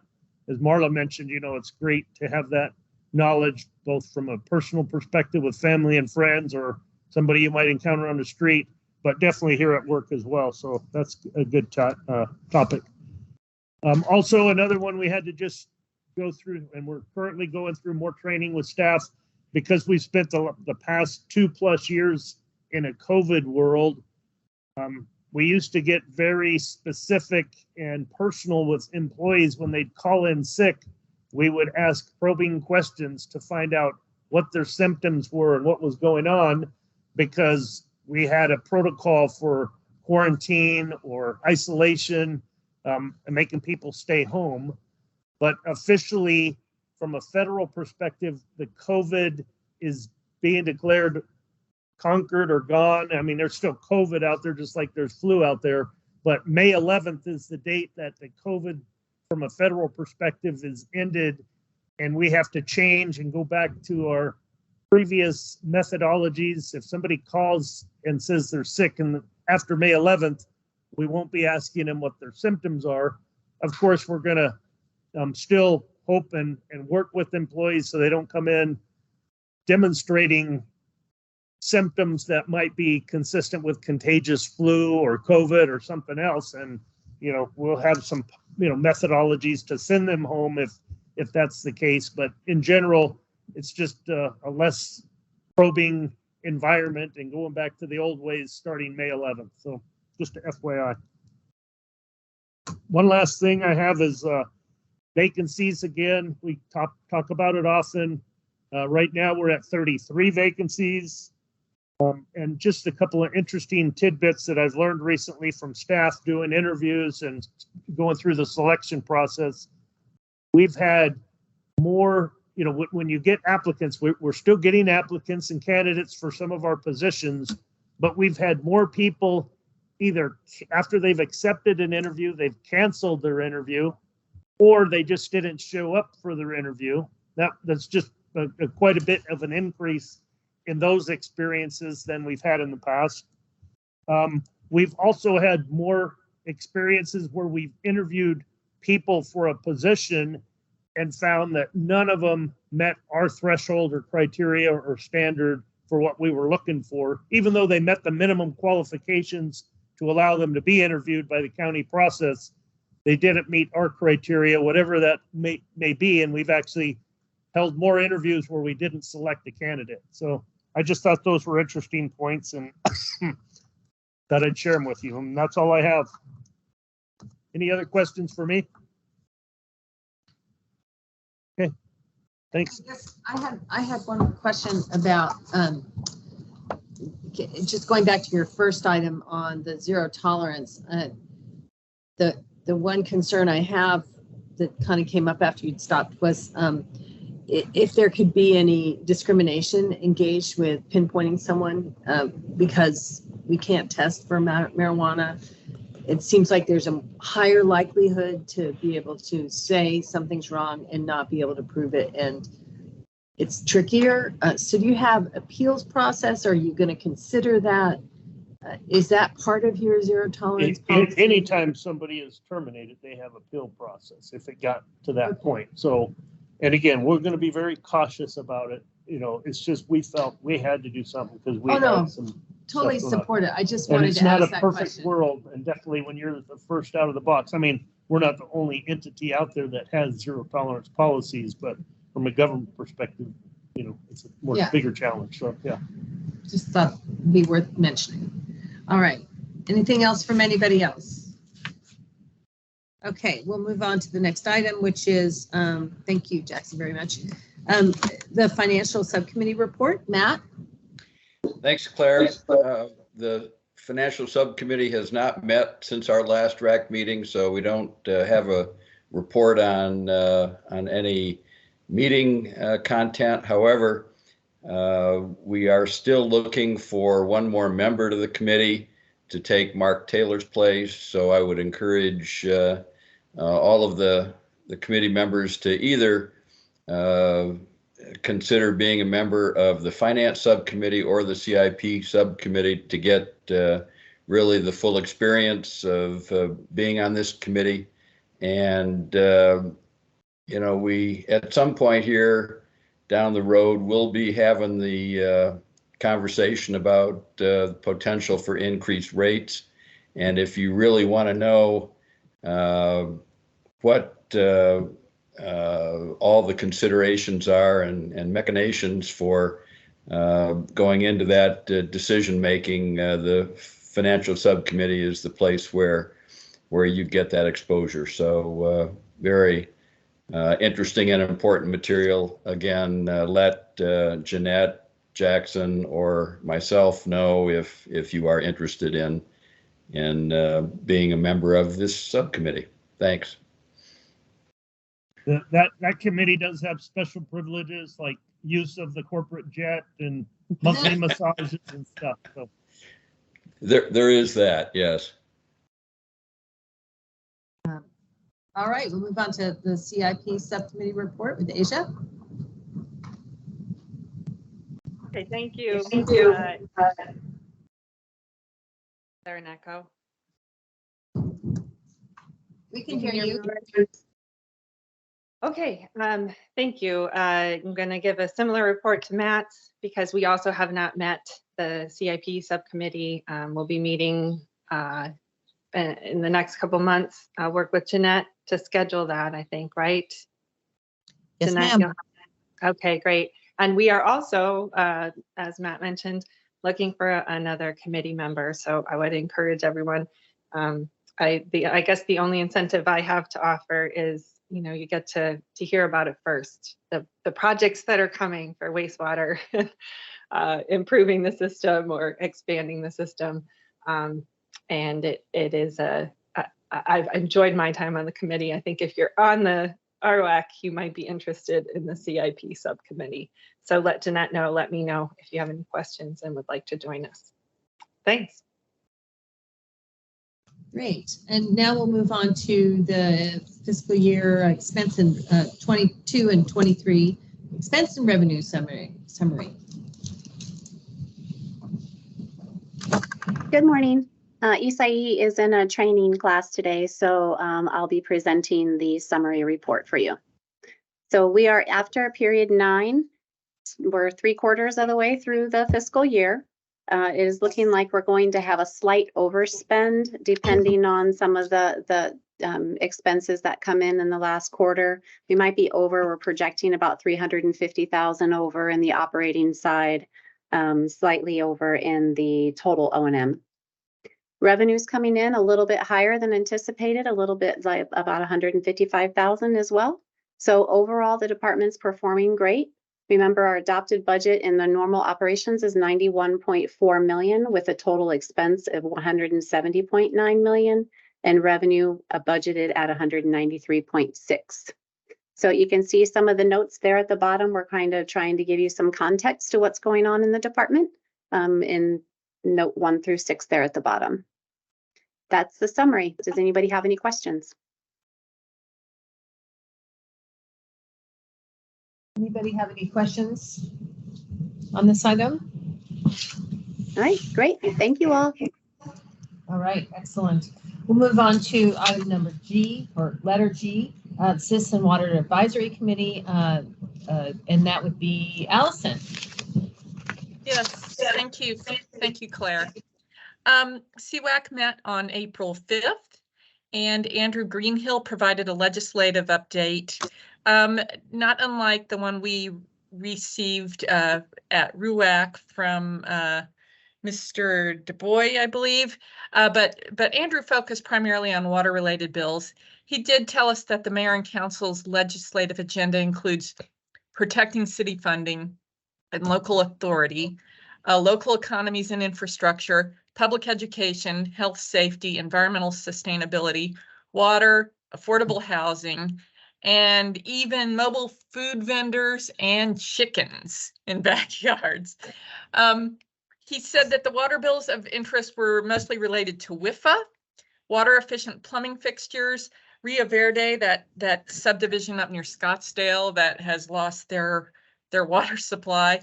as Marla mentioned, it's great to have that knowledge, both from a personal perspective with family and friends or somebody you might encounter on the street, but definitely here at work as well. So that's a good topic. Also, another one we had to just go through, and we're currently going through more training with staff because we spent the past 2+ years in a COVID world. We used to get very specific and personal with employees when they'd call in sick. We would ask probing questions to find out what their symptoms were and what was going on, because we had a protocol for quarantine or isolation and making people stay home. But officially, from a federal perspective, the COVID is being declared conquered or gone. I mean, there's still COVID out there, just like there's flu out there. But May 11th is the date that the COVID, from a federal perspective, is ended. And we have to change and go back to our previous methodologies. If somebody calls and says they're sick, and after May 11th, we won't be asking them what their symptoms are. Of course, we're going to still hope and work with employees so they don't come in demonstrating symptoms that might be consistent with contagious flu or COVID or something else. And, we'll have some, methodologies to send them home if that's the case. But in general, it's just a less probing environment and going back to the old ways starting May 11th. So just a FYI. One last thing I have is vacancies again. We talk about it often. Right now we're at 33 vacancies. And just a couple of interesting tidbits that I've learned recently from staff doing interviews and going through the selection process. We've had more, when you get applicants, we're still getting applicants and candidates for some of our positions, but we've had more people either after they've accepted an interview, they've canceled their interview, or they just didn't show up for their interview. That's just quite a bit of an increase in those experiences than we've had in the past. We've also had more experiences where we've interviewed people for a position and found that none of them met our threshold or criteria or standard for what we were looking for, even though they met the minimum qualifications to allow them to be interviewed by the county process. They didn't meet our criteria, whatever that may be, and we've actually held more interviews where we didn't select a candidate. So I just thought those were interesting points and that I'd share them with you. And that's all I have. Any other questions for me? Okay, thanks. Yes, I had one question about just going back to your first item on the zero tolerance. The one concern I have that kind of came up after you'd stopped was if there could be any discrimination engaged with pinpointing someone because we can't test for marijuana. It seems like there's a higher likelihood to be able to say something's wrong and not be able to prove it. And it's trickier. So do you have appeals process? Are you going to consider that? Is that part of your zero tolerance policy? Anytime somebody is terminated, they have appeal process if it got to that point. So, and again, we're going to be very cautious about it. It's just we felt we had to do something because we had some totally support it. I just and wanted it's to not ask a that perfect question. world, and definitely when you're the first out of the box. I mean, we're not the only entity out there that has zero tolerance policies, but from a government perspective, it's a more bigger challenge. So yeah, just thought it'd be worth mentioning. All right. Anything else from anybody else? Okay, we'll move on to the next item, which is thank you, Jackson, very much. The financial subcommittee report. Matt. Thanks, Claire. The Financial Subcommittee has not met since our last RAC meeting, so we don't have a report on any meeting content. However, we are still looking for one more member to the committee to take Mark Taylor's place. So I would encourage all of the committee members to either consider being a member of the Finance Subcommittee or the CIP Subcommittee to get really the full experience of being on this committee. And, you know, we, at some point here down the road, we'll be having the conversation about potential for increased rates. And if you really want to know what all the considerations are and machinations for going into that decision making, the Financial Subcommittee is the place where you get that exposure. So very interesting and important material. Again, let Jeanette, Jackson, or myself know if you are interested in being a member of this subcommittee. Thanks. That committee does have special privileges like use of the corporate jet and monthly massages and stuff. So there is that, yes. All right, we'll move on to the CIP subcommittee report with Asia. Okay, thank you. Thank you. There an echo? We can hear you. Okay, thank you. I'm going to give a similar report to Matt's because we also have not met the CIP subcommittee. We'll be meeting in the next couple months. I'll work with Jeanette to schedule that, I think, right? Yes, Jeanette, ma'am. okay, great. And we are also, as Matt mentioned, looking for another committee member. So I would encourage everyone. I guess the only incentive I have to offer is, you know, you get to hear about it first. The projects that are coming for wastewater, improving the system or expanding the system. And it is I've enjoyed my time on the committee. I think if you're on the ROAC, you might be interested in the CIP subcommittee. So let Jeanette know, let me know if you have any questions and would like to join us. Thanks. Great. And now we'll move on to the fiscal year expense in 22 and 23 expense and revenue summary. Good morning. Isai is in a training class today, so I'll be presenting the summary report for you. So we are after period 9. We're 3/4 of the way through the fiscal year. It is looking like we're going to have a slight overspend depending on some of the expenses that come in the last quarter. We might be over. We're projecting about $350,000 over in the operating side, slightly over in the total O&M. Revenues coming in a little bit higher than anticipated, a little bit like about $155,000 as well. So overall, the department's performing great. Remember, our adopted budget in the normal operations is $91.4 million with a total expense of $170.9 million and revenue budgeted at $193.6. So you can see some of the notes there at the bottom. We're kind of trying to give you some context to what's going on in the department in note 1 through 6 there at the bottom. That's the summary. Does anybody have any questions? Anybody have any questions on this item? All right, great. Thank you all. All right, excellent. We'll move on to item number G, or letter G, Citizen Water Advisory Committee, and that would be Allison. Yes, thank you. Thank you, Claire. CWAC met on April 5th, and Andrew Greenhill provided a legislative update, not unlike the one we received at RUAC from Mr. Du Bois, I believe, but Andrew focused primarily on water-related bills. He did tell us that the mayor and council's legislative agenda includes protecting city funding and local authority, local economies and infrastructure, public education, health, safety, environmental sustainability, water, affordable housing, and even mobile food vendors and chickens in backyards. He said that the water bills of interest were mostly related to WIFA, water efficient plumbing fixtures, Rio Verde, that subdivision up near Scottsdale that has lost their water supply,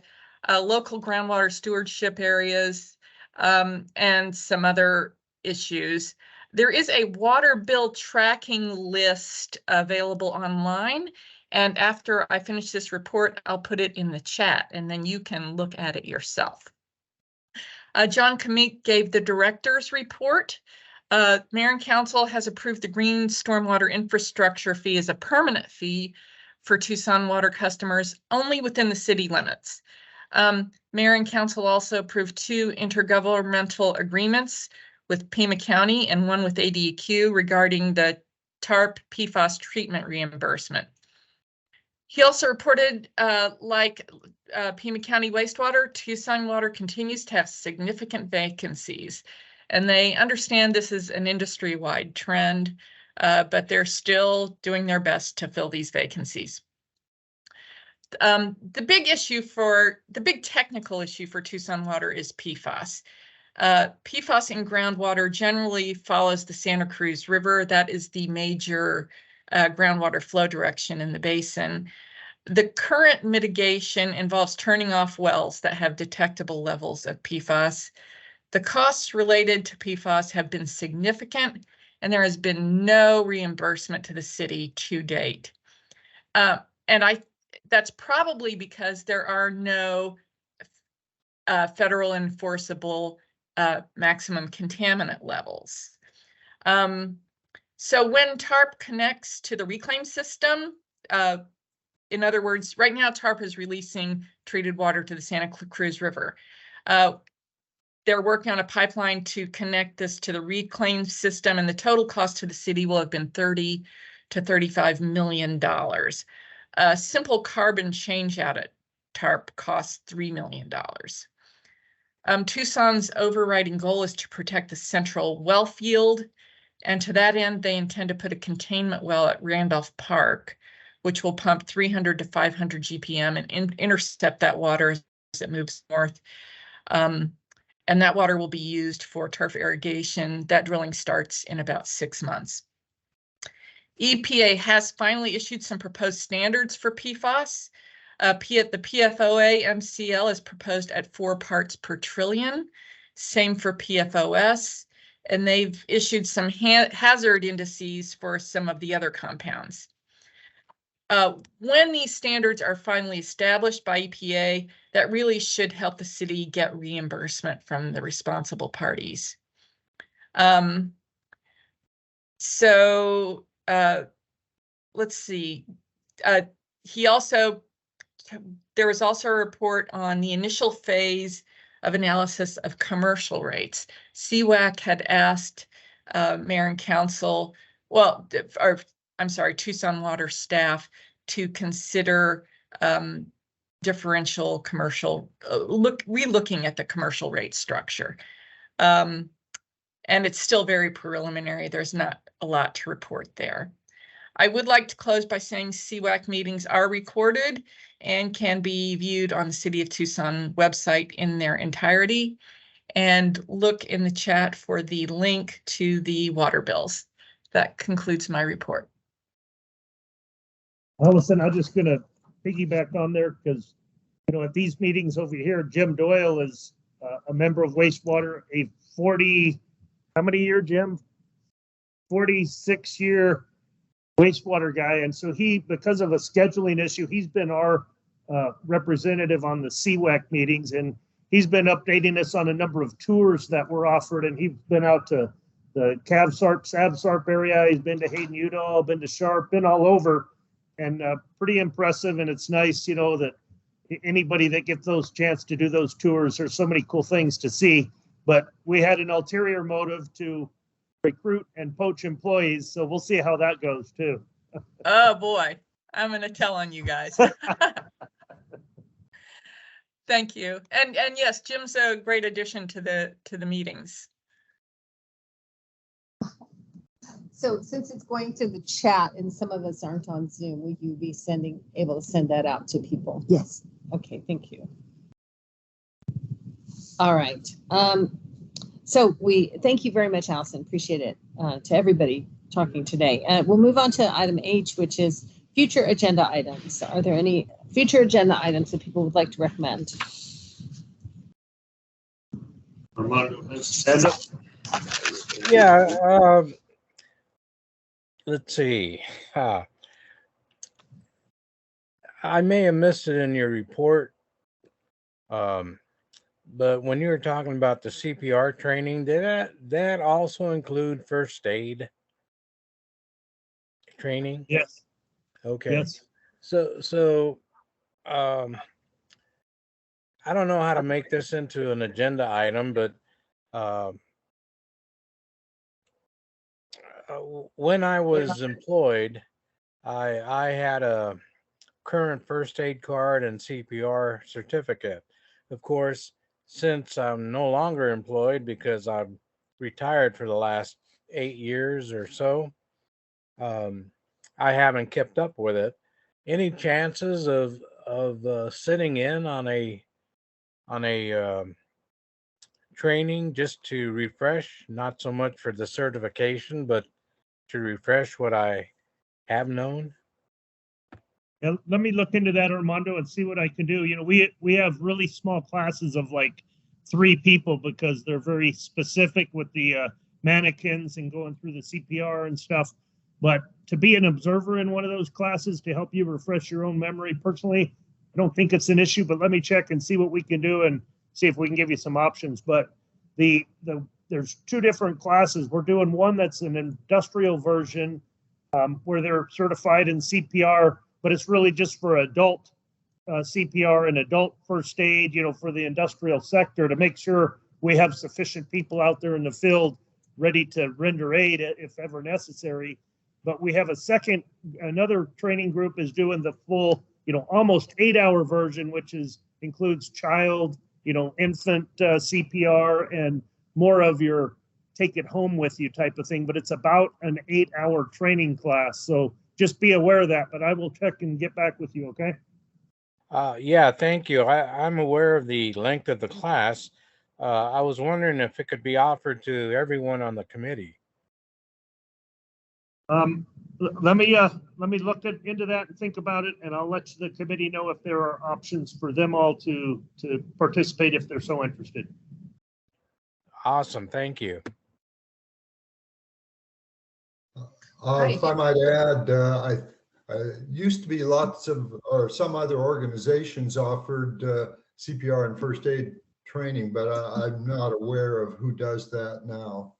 local groundwater stewardship areas, and some other issues. There is a water bill tracking list available online. And after I finish this report, I'll put it in the chat and then you can look at it yourself. John Kamik gave the director's report. Mayor and Council has approved the green stormwater infrastructure fee as a permanent fee for Tucson water customers only within the city limits. Mayor and Council also approved 2 intergovernmental agreements with Pima County and one with ADEQ regarding the TARP PFAS treatment reimbursement. He also reported, Pima County Wastewater, Tucson Water continues to have significant vacancies, and they understand this is an industry-wide trend, but they're still doing their best to fill these vacancies. The big technical issue for Tucson Water is PFAS. PFAS in groundwater generally follows the Santa Cruz River. That is the major groundwater flow direction in the basin. The current mitigation involves turning off wells that have detectable levels of PFAS. The costs related to PFAS have been significant, and there has been no reimbursement to the city to date. That's probably because there are no federal enforceable maximum contaminant levels. So when TARP connects to the reclaim system, in other words, right now TARP is releasing treated water to the Santa Cruz River. They're working on a pipeline to connect this to the reclaim system, and the total cost to the city will have been $30 to $35 million. A simple carbon change out at TARP costs $3 million. Tucson's overriding goal is to protect the central well field, and to that end, they intend to put a containment well at Randolph Park, which will pump 300 to 500 GPM and intercept that water as it moves north. And that water will be used for turf irrigation. That drilling starts in about 6 months. EPA has finally issued some proposed standards for PFAS. The PFOA MCL is proposed at 4 parts per trillion. Same for PFOS. And they've issued some hazard indices for some of the other compounds. When these standards are finally established by EPA, that really should help the city get reimbursement from the responsible parties. Let's see. There was also a report on the initial phase of analysis of commercial rates. CWAC had asked Mayor and Council, Tucson Water staff to consider differential commercial, relooking at the commercial rate structure. And it's still very preliminary. There's not a lot to report there. I would like to close by saying CWAC meetings are recorded and can be viewed on the City of Tucson website in their entirety. And look in the chat for the link to the water bills. That concludes my report. Allison, I'm just going to piggyback on there because, you know, at these meetings over here, Jim Doyle is a member of Wastewater, a 40, how many year, Jim? 46-year wastewater guy. And so he, because of a scheduling issue, he's been our representative on the CWAC meetings, and he's been updating us on a number of tours that were offered. And he's been out to the Cavsarp, Sabsarp area. He's been to Hayden, Udall, been to Sharp, been all over, and pretty impressive. And it's nice, you know, that anybody that gets those chance to do those tours, there's so many cool things to see. But we had an ulterior motive to recruit and poach employees, so we'll see how that goes too. Oh boy, I'm going to tell on you guys. Thank you. And yes, Jim's a great addition to the meetings. So since it's going to the chat and some of us aren't on Zoom, will you be able to send that out to people? Yes. Okay, thank you. All right. So thank you very much, Allison. Appreciate it, to everybody talking today. We'll move on to item H, which is future agenda items. Are there any future agenda items that people would like to recommend? Armando has his hand up. Yeah, let's see. I may have missed it in your report, but when you were talking about the CPR training, did that also include first aid training? Yes. Okay. Yes. So I don't know how to make this into an agenda item, but when I was employed, I had a current first aid card and CPR certificate. Of course, since I'm no longer employed because I'm retired for the last 8 years or so, I haven't kept up with it. Any chances of sitting in on a training just to refresh, not so much for the certification, but to refresh what I have known? Yeah, let me look into that, Armando, and see what I can do. You know, we have really small classes of like 3 people because they're very specific with the mannequins and going through the CPR and stuff. But to be an observer in one of those classes to help you refresh your own memory, personally, I don't think it's an issue. But let me check and see what we can do and see if we can give you some options. But there's 2 different classes. We're doing one that's an industrial version where they're certified in CPR, but it's really just for adult CPR and adult first aid, you know, for the industrial sector to make sure we have sufficient people out there in the field ready to render aid if ever necessary. But we have another training group is doing the full, you know, almost 8-hour version, which includes child, you know, infant CPR and more of your take it home with you type of thing. But it's about an 8-hour training class. So just be aware of that, but I will check and get back with you, okay? Yeah, thank you. I'm aware of the length of the class. I was wondering if it could be offered to everyone on the committee. Let me look into that and think about it, and I'll let the committee know if there are options for them all to participate if they're so interested. Awesome, thank you. If I might add, I used to be some other organizations offered CPR and first aid training, but I'm not aware of who does that now.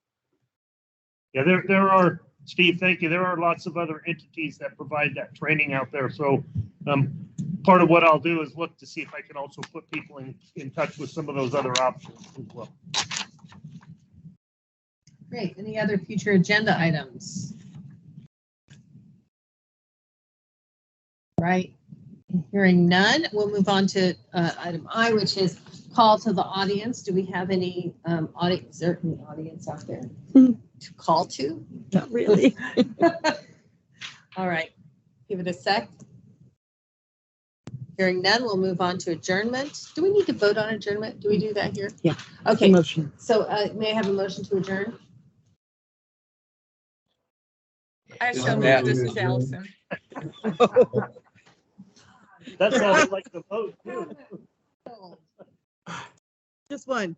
Yeah, there are, Steve, thank you. There are lots of other entities that provide that training out there. So part of what I'll do is look to see if I can also put people in touch with some of those other options as well. Great. Any other future agenda items? Right. Hearing none, we'll move on to item I, which is call to the audience. Do we have any audience? Is there any audience out there to call to? Not really. All right. Give it a sec. Hearing none, we'll move on to adjournment. Do we need to vote on adjournment? Do we do that here? Yeah. Okay. Motion. So may I have a motion to adjourn? I so moved. This is Allison. That sounded like the vote, too. Just one.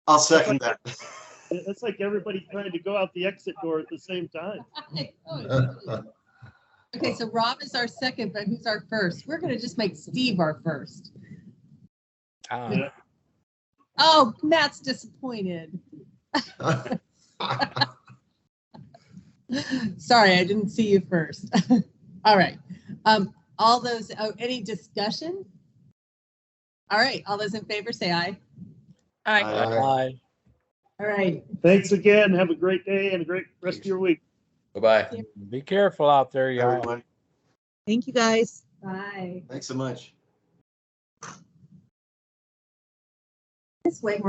I'll second that. It's like everybody trying to go out the exit door at the same time. Okay, so Rob is our second, but who's our first? We're going to just make Steve our first. Oh, Matt's disappointed. Sorry, I didn't see you first. All right. All those, any discussion? All right. All those in favor say aye. Aye. Bye. All right. Thanks again. Have a great day and a great rest of your week. Bye-bye. Be careful out there, y'all. Thank you, guys. Bye. Thanks so much. This way, we're